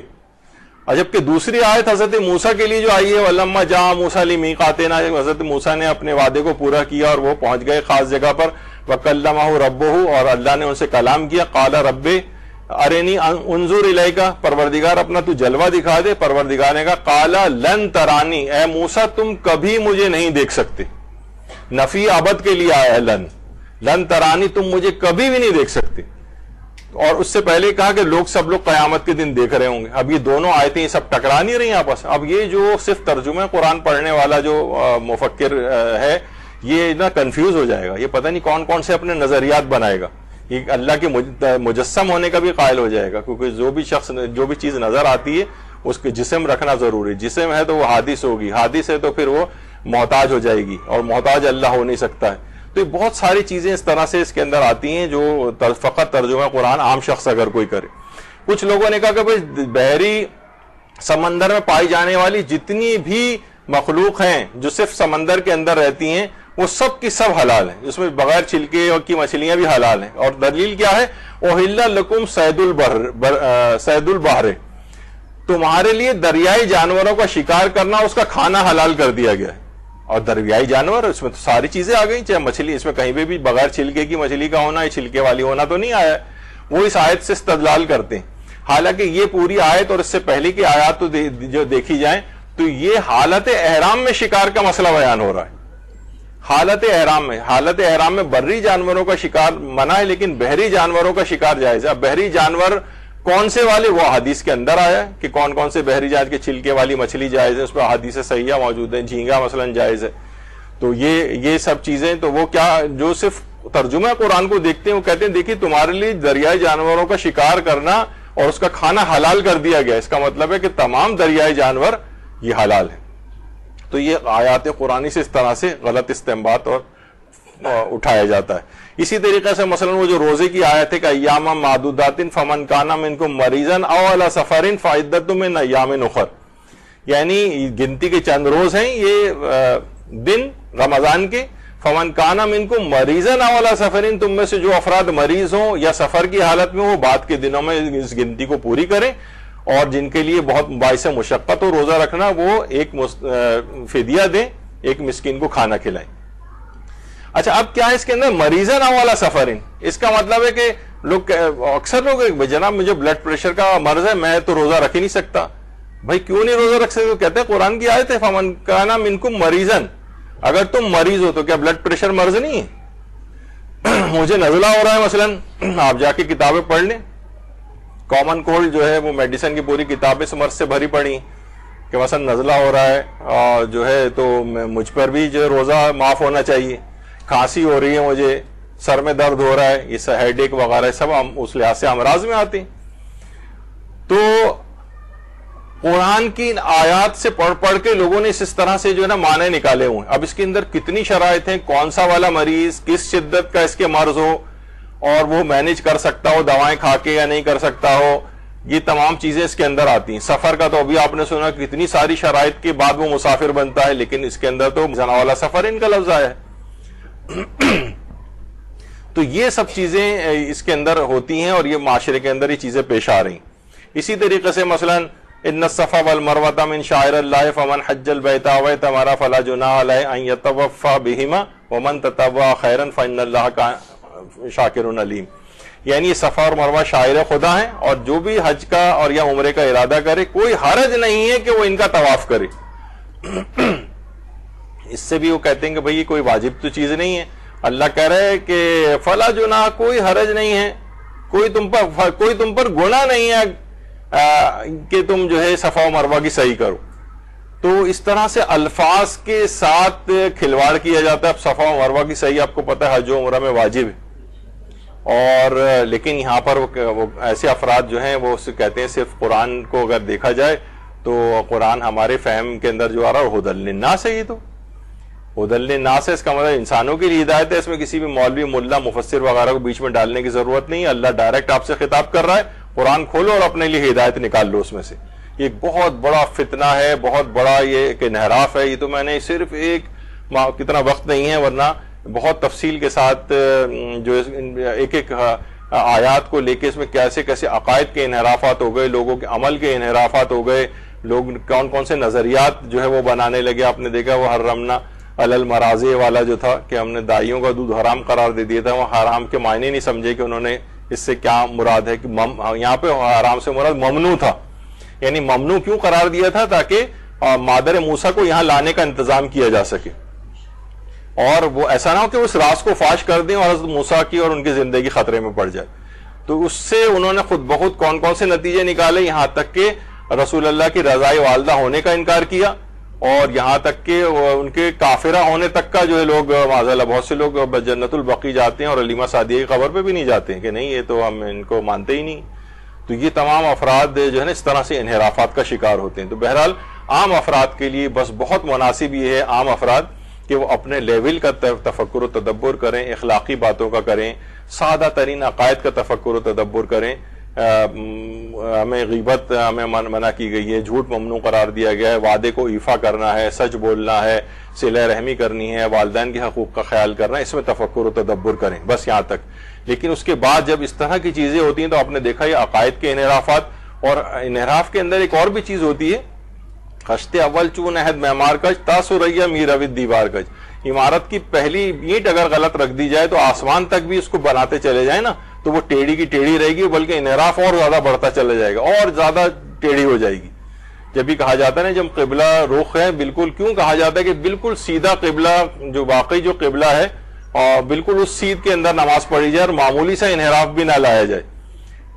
اور جبکہ دوسری آیت حضرت موسیٰ کے لیے جو آئی ہے وَلَمَّا جَاءَ مُوسَىٰ لِمِيقَاتِنَا, حضرت موسیٰ نے اپنے وعدے کو پورا کیا اور وہ پہنچ گئے خاص جگہ پر. وَكَلَّمَهُ رَبُّهُ, اور اللہ نے ان سے کلام کیا. قَالَ رَبِّ أَرِنِي أَنظُرْ إِلَيْكَ, پروردگار اپنا تو جلوہ دکھا دے. پروردگار نے کہا قَالَ لَن تَرَانِي, اے موسیٰ تم کبھی مجھے نہیں دیکھ سکتے. نفی ابد کے لیے آیا ہے لن ترانی, تم مجھے کبھی بھی نہیں دیکھ سکتے. اور اس سے پہلے کہا کہ سب لوگ قیامت کے دن دیکھ رہے ہوں گے. اب یہ دونوں آیتیں سب ٹکرا نہیں رہی آپس. اب یہ جو صرف ترجمہ قرآن پڑھنے والا جو مفکر ہے یہ نا کنفیوز ہو جائے گا, یہ پتہ نہیں کون کون سے اپنے نظریات بنائے گا. یہ اللہ کے مجسم ہونے کا بھی قائل ہو جائے گا, کیونکہ جو بھی چیز نظر آتی ہے اس کے جسم رکھنا ضروری. جسم ہے تو وہ حادث ہوگی, حادث ہے تو پھر وہ محتاج ہو جائے گی, اور محتاج اللہ ہو نہیں سکتا ہے. تو یہ بہت ساری چیزیں اس طرح سے اس کے اندر آتی ہیں جو فقط ترجمہ قرآن عام شخص اگر کوئی کرے. کچھ لوگوں نے کہا کہ بھائی بحری سمندر میں پائی جانے والی جتنی بھی مخلوق ہیں جو صرف سمندر کے اندر رہتی ہیں وہ سب کی سب حلال ہیں, اس میں بغیر چھلکے کی مچھلیاں بھی حلال ہیں. اور دلیل کیا ہے, احل لکم صید البحر, تمہارے لیے دریائی جانوروں کا شکار کرنا, اس کا کھانا حلال کر دیا گیا ہے. اور دریائی جانور اس میں تو ساری چیزیں آ گئی, چاہے مچھلی, اس میں کہیں پہ بھی بغیر چھلکے کی مچھلی کا ہونا, چھلکے والی ہونا تو نہیں آیا. وہ اس آیت سے استدلال کرتے ہیں. حالانکہ یہ پوری آیت اور اس سے پہلے کی آیات تو جو دیکھی جائیں تو یہ حالت احرام میں شکار کا مسئلہ بیان ہو رہا ہے. حالت احرام میں بری جانوروں کا شکار منع ہے, لیکن بحری جانوروں کا شکار جائز ہے. اب بحری جانور کون سے والے, وہ حدیث کے اندر آیا ہے کہ کون کون سے بحری جانور کے چھلکے والی مچھلی جائز ہے, اس پر حدیث صحیحہ موجود ہیں. جھینگا مثلا جائز ہے. تو یہ سب چیزیں, تو وہ کیا جو صرف ترجمہ قرآن کو دیکھتے ہیں وہ کہتے ہیں دیکھیے تمہارے لیے دریائی جانوروں کا شکار کرنا اور اس کا کھانا حلال کر دیا گیا, اس کا مطلب ہے کہ تمام دریائی جانور یہ حلال ہے. تو یہ آیات قرآنی سے اس طرح سے غلط استنباط اور اٹھایا جاتا ہے. اسی طریقے سے مثلا وہ جو روزے کی آیت ہے کہ ایام معدودات فمن کان منکم مریضا او علی سفر فعدۃ من ایام اخر, یعنی گنتی کے چند روز ہیں یہ دن رمضان کے. فمن کان منکم مریضا او علی سفر, تم میں سے جو افراد مریض ہوں یا سفر کی حالت میں ہو بعد کے دنوں میں اس گنتی کو پوری کریں, اور جن کے لیے بہت باعث مشقت ہو روزہ رکھنا وہ ایک فدیہ دیں, ایک مسکین کو کھانا کھلائیں. اچھا اب کیا ہے اس کے اندر مریضن والا سفرین, اس کا مطلب ہے کہ لوگ اکثر لوگ جناب مجھے بلڈ پریشر کا مرض ہے میں تو روزہ رکھ ہی نہیں سکتا. بھائی کیوں نہیں روزہ رکھ سکتے؟ کہتے ہیں قرآن کی آیت ہے فمن کان منکم مریضن, اگر تم مریض ہو تو کیا بلڈ پریشر مرض نہیں ہے؟ مجھے نزلہ ہو رہا ہے مثلا, آپ جا کے کتابیں پڑھ لیں. کامن کولڈ جو ہے وہ میڈیسن کی پوری کتابیں مرض سے بھری پڑی کہ مثلا نزلہ ہو رہا ہے اور جو ہے تو مجھ پر بھی جو روزہ معاف ہونا چاہیے. کھانسی ہو رہی ہے مجھے, سر میں درد ہو رہا ہے, یہ ہیڈ ایک وغیرہ سب اس لحاظ سے امراض میں آتے ہیں. تو قرآن کی آیات سے پڑھ کے لوگوں نے اس طرح سے جو ہے نا معنی نکالے ہوئے ہیں. اب اس کے اندر کتنی شرائط ہیں, کون سا والا مریض کس شدت کا اس کے مرض ہو اور وہ مینج کر سکتا ہو دوائیں کھا کے یا نہیں کر سکتا ہو, یہ تمام چیزیں اس کے اندر آتی ہیں. سفر کا تو ابھی آپ نے سنا کتنی ساری شرائط کے بعد وہ مسافر بنتا ہے, لیکن اس کے اندر تو زنا والا سفر ان کا لفظ آیا ہے. تو یہ سب چیزیں اس کے اندر ہوتی ہیں اور یہ معاشرے کے اندر یہ چیزیں پیش آ رہی. اسی طریقے سے مثلا ان الصفا والمروہ من شعائر اللہ فمن حج البیت او اعتمر فلا جناح علیہ ان یطوف بہما ومن تطوع خیرا فان اللہ شاکر علیم. یعنی صفا اور مروہ شاعر خدا ہیں, اور جو بھی حج کا اور یا عمرے کا ارادہ کرے کوئی حرج نہیں ہے کہ وہ ان کا طواف کرے. اس سے بھی وہ کہتے ہیں کہ بھئی کوئی واجب تو چیز نہیں ہے. اللہ کہہ رہے ہیں کہ فلا جناح, کوئی حرج نہیں ہے, کوئی تم پر گناہ نہیں ہے کہ تم جو ہے صفا و مروہ کی صحیح کرو. تو اس طرح سے الفاظ کے ساتھ کھلواڑ کیا جاتا ہے. اب صفا و مروہ کی صحیح آپ کو پتہ ہے حج و عمرہ میں واجب ہے, اور لیکن یہاں پر وہ ایسے افراد جو ہیں وہ کہتے ہیں صرف قرآن کو اگر دیکھا جائے تو قرآن ہمارے فہم کے اندر جو آ رہا ہے ہدی للناس ہے. یہ تو ہدی للناس ہے، اس کا مطلب انسانوں کے لیے ہدایت ہے، اس میں کسی بھی مولوی ملا مفسر وغیرہ کو بیچ میں ڈالنے کی ضرورت نہیں ہے، اللہ ڈائریکٹ آپ سے خطاب کر رہا ہے، قرآن کھولو اور اپنے لیے ہدایت نکال لو اس میں سے۔ یہ ایک بہت بڑا فتنہ ہے، بہت بڑا یہ ایک انحراف ہے۔ یہ تو میں نے صرف کتنا وقت نہیں ہے، ورنہ بہت تفصیل کے ساتھ جو ایک ایک آیات کو لے کے اس میں کیسے کیسے عقائد کے انحرافات ہو گئے، لوگوں کے عمل کے انحرافات ہو گئے، لوگ کون کون سے نظریات جو ہے وہ بنانے لگے۔ آپ نے دیکھا وہ حرمنا علی المراضع والا جو تھا کہ ہم نے دائیوں کا دودھ حرام قرار دے دیا تھا، وہ حرام کے معنی نہیں سمجھے کہ انہوں نے اس سے کیا مراد ہے، کہ یہاں پہ حرام سے مراد ممنوع تھا، یعنی ممنوع کیوں قرار دیا تھا؟ تاکہ مادر موسیٰ کو یہاں لانے کا انتظام کیا جا سکے، اور وہ ایسا نہ ہو کہ اس راز کو فاش کر دیں اور حضرت موسیٰ کی اور ان کی زندگی خطرے میں پڑ جائے۔ تو اس سے انہوں نے خود بخود کون کون سے نتیجے نکالے، یہاں تک کہ رسول اللہ کی رضائے والدہ ہونے کا انکار کیا، اور یہاں تک کہ ان کے کافرہ ہونے تک کا جو ہے لوگ معاذ بہت سے لوگ جنت البقیع جاتے ہیں اور علیمہ سعدیہ کی قبر پہ بھی نہیں جاتے ہیں کہ نہیں یہ تو ہم ان کو مانتے ہی نہیں۔ تو یہ تمام افراد جو ہے نا اس طرح سے انحرافات کا شکار ہوتے ہیں۔ تو بہرحال عام افراد کے لیے بس بہت مناسب یہ ہے، عام افراد کہ وہ اپنے لیول کا تفکر و تدبر کریں، اخلاقی باتوں کا کریں، سادہ ترین عقائد کا تفکر و تدبر کریں۔ ہمیں غیبت ہمیں منع کی گئی ہے، جھوٹ ممنوع قرار دیا گیا ہے، وعدے کو ایفا کرنا ہے، سچ بولنا ہے، صلہ رحمی کرنی ہے، والدین کے حقوق کا خیال کرنا ہے، اس میں تفکر و تدبر کریں، بس یہاں تک۔ لیکن اس کے بعد جب اس طرح کی چیزیں ہوتی ہیں تو آپ نے دیکھا یہ عقائد کے انحرافات، اور انحراف کے اندر ایک اور بھی چیز ہوتی ہے، خشتے اول چون عہد معمار کج تاسریا میروید دیوار کج۔ عمارت کی پہلی اینٹ اگر غلط رکھ دی جائے تو آسمان تک بھی اس کو بناتے چلے جائیں نا تو وہ ٹیڑھی کی ٹیڑھی رہے گی، بلکہ انحراف اور زیادہ بڑھتا چلا جائے گا، اور زیادہ ٹیڑھی ہو جائے گی۔ جب بھی کہا جاتا ہے نا جب قبلہ رخ ہے، بالکل کیوں کہا جاتا ہے کہ بالکل سیدھا قبلہ جو واقعی جو قبلہ ہے اور بالکل اس سیدھ کے اندر نماز پڑھی جائے اور معمولی سا انحراف بھی نہ لایا جائے،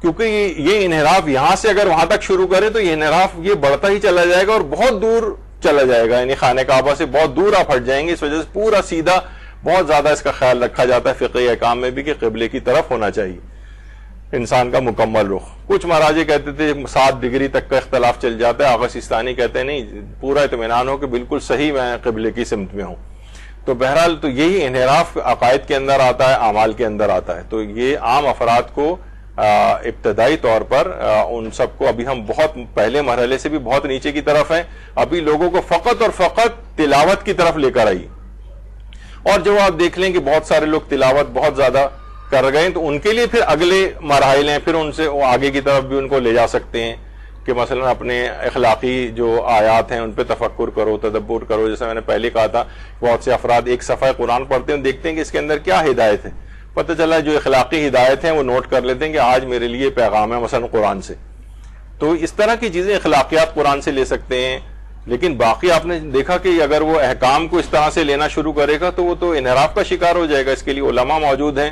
کیونکہ یہ انحراف یہاں سے اگر وہاں تک شروع کرے تو یہ انحراف یہ بڑھتا ہی چلا جائے گا اور بہت دور چلا جائے گا، یعنی خانہ کعبہ سے بہت دور آپ ہٹ جائیں گے۔ اس وجہ سے پورا سیدھا بہت زیادہ اس کا خیال رکھا جاتا ہے فقہی احکام میں بھی کہ قبلے کی طرف ہونا چاہیے انسان کا مکمل رخ۔ کچھ مراجع کہتے تھے 7 ڈگری تک کا اختلاف چل جاتا ہے، آغا سیستانی کہتے ہیں نہیں، پورا اطمینان ہو کہ بالکل صحیح میں قبلے کی سمت میں ہوں۔ تو بہرحال تو یہی انحراف عقائد کے اندر آتا ہے، اعمال کے اندر آتا ہے۔ تو یہ عام افراد کو ابتدائی طور پر ان سب کو ابھی ہم بہت پہلے مرحلے سے بھی بہت نیچے کی طرف ہیں، ابھی لوگوں کو فقط اور فقط تلاوت کی طرف لے کر آئی، اور جب آپ دیکھ لیں کہ بہت سارے لوگ تلاوت بہت زیادہ کر گئے تو ان کے لیے پھر اگلے مراحل ہیں، پھر ان سے وہ آگے کی طرف بھی ان کو لے جا سکتے ہیں کہ مثلا اپنے اخلاقی جو آیات ہیں ان پہ تفکر کرو، تدبر کرو۔ جیسے میں نے پہلے کہا تھا بہت سے افراد ایک صفحہ قرآن پڑھتے ہیں، دیکھتے ہیں کہ اس کے اندر کیا ہدایت ہے، پتہ چلا جو اخلاقی ہدایت ہیں وہ نوٹ کر لیتے ہیں کہ آج میرے لیے پیغام ہے مثلا قرآن سے۔ تو اس طرح کی چیزیں اخلاقیات قرآن سے لے سکتے ہیں، لیکن باقی آپ نے دیکھا کہ اگر وہ احکام کو اس طرح سے لینا شروع کرے گا تو وہ تو انحراف کا شکار ہو جائے گا۔ اس کے لیے علماء موجود ہیں،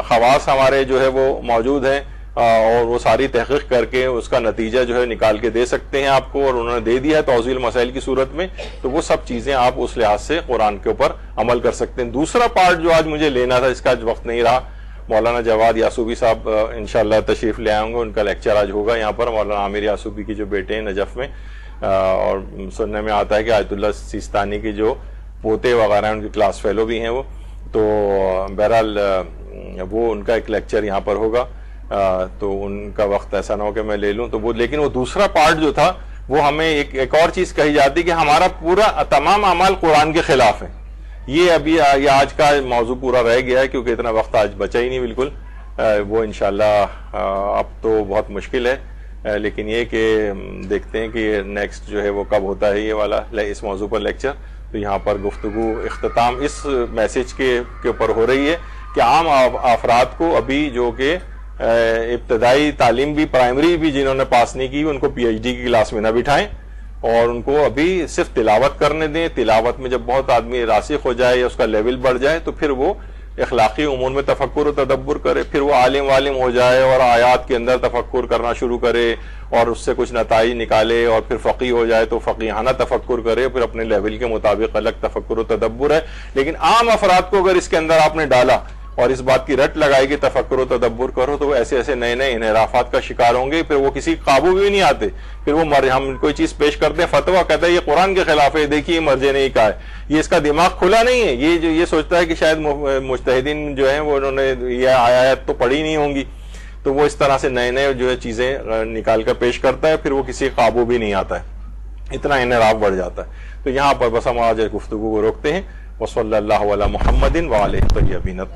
خواص ہمارے جو ہے وہ موجود ہیں، اور وہ ساری تحقیق کر کے اس کا نتیجہ جو ہے نکال کے دے سکتے ہیں آپ کو، اور انہوں نے دے دیا ہے توضیح المسائل کی صورت میں۔ تو وہ سب چیزیں آپ اس لحاظ سے قرآن کے اوپر عمل کر سکتے ہیں۔ دوسرا پارٹ جو آج مجھے لینا تھا، اس کا آج وقت نہیں رہا، مولانا جواد یاسوبی صاحب انشاءاللہ تشریف لے آئیں گے، ان کا لیکچر آج ہوگا یہاں پر، مولانا عامر یاسوبی کی جو بیٹے ہیں نجف میں، اور سننے میں آتا ہے کہ آیت اللہ سیستانی کے جو پوتے وغیرہ ہیں ان کی کلاس فیلو بھی ہیں وہ، تو بہرحال وہ ان کا ایک لیکچر یہاں پر ہوگا، تو ان کا وقت ایسا نہ ہو کہ میں لے لوں تو وہ، لیکن وہ دوسرا پارٹ جو تھا وہ ہمیں ایک اور چیز کہی جاتی کہ ہمارا پورا تمام اعمال قرآن کے خلاف ہیں۔ یہ ابھی یہ آج کا موضوع پورا رہ گیا ہے کیونکہ اتنا وقت آج بچا ہی نہیں بالکل، وہ انشاءاللہ اب تو بہت مشکل ہے، لیکن یہ کہ دیکھتے ہیں کہ نیکسٹ جو ہے وہ کب ہوتا ہے یہ والا اس موضوع پر لیکچر۔ تو یہاں پر گفتگو اختتام اس میسج کے اوپر ہو رہی ہے کہ عام افراد کو ابھی جو کہ ابتدائی تعلیم بھی، پرائمری بھی جنہوں نے پاس نہیں کی ان کو پی ایچ ڈی کی کلاس میں نہ بٹھائیں، اور ان کو ابھی صرف تلاوت کرنے دیں۔ تلاوت میں جب بہت آدمی راسخ ہو جائے یا اس کا لیول بڑھ جائے تو پھر وہ اخلاقی امور میں تفکر و تدبر کرے، پھر وہ عالم والم ہو جائے اور آیات کے اندر تفکر کرنا شروع کرے اور اس سے کچھ نتائج نکالے، اور پھر فقیہ ہو جائے تو فقیہانہ تفکر کرے، پھر اپنے لیول کے مطابق الگ تفکر و تدبر ہے۔ لیکن عام افراد کو اگر اس کے اندر آپ نے ڈالا اور اس بات کی رٹ لگائے کہ تفکر و تدبر کرو، تو وہ ایسے ایسے نئے نئے انحرافات کا شکار ہوں گے، پھر وہ کسی قابو بھی نہیں آتے. پھر وہ ہم کوئی چیز پیش کرتے ہیں، فتویٰ کہتا ہے یہ قرآن کے خلاف ہے، دیکھیے مرجع نے کہا ہے، یہ اس کا دماغ کھلا نہیں ہے، یہ سوچتا ہے کہ شاید مجتہدین جو ہیں وہ انہوں نے یہ آیات تو پڑھی نہیں ہوں گی، تو وہ اس طرح سے نئے نئے جو ہے چیزیں نکال کر پیش کرتا ہے، پھر وہ کسی قابو بھی نہیں آتا ہے، اتنا انحراف بڑھ جاتا ہے. تو یہاں پر بس ہم آج گفتگو کو روکتے ہیں. وصلی اللہ علی محمد وآلہ الطیبین الطاہرین.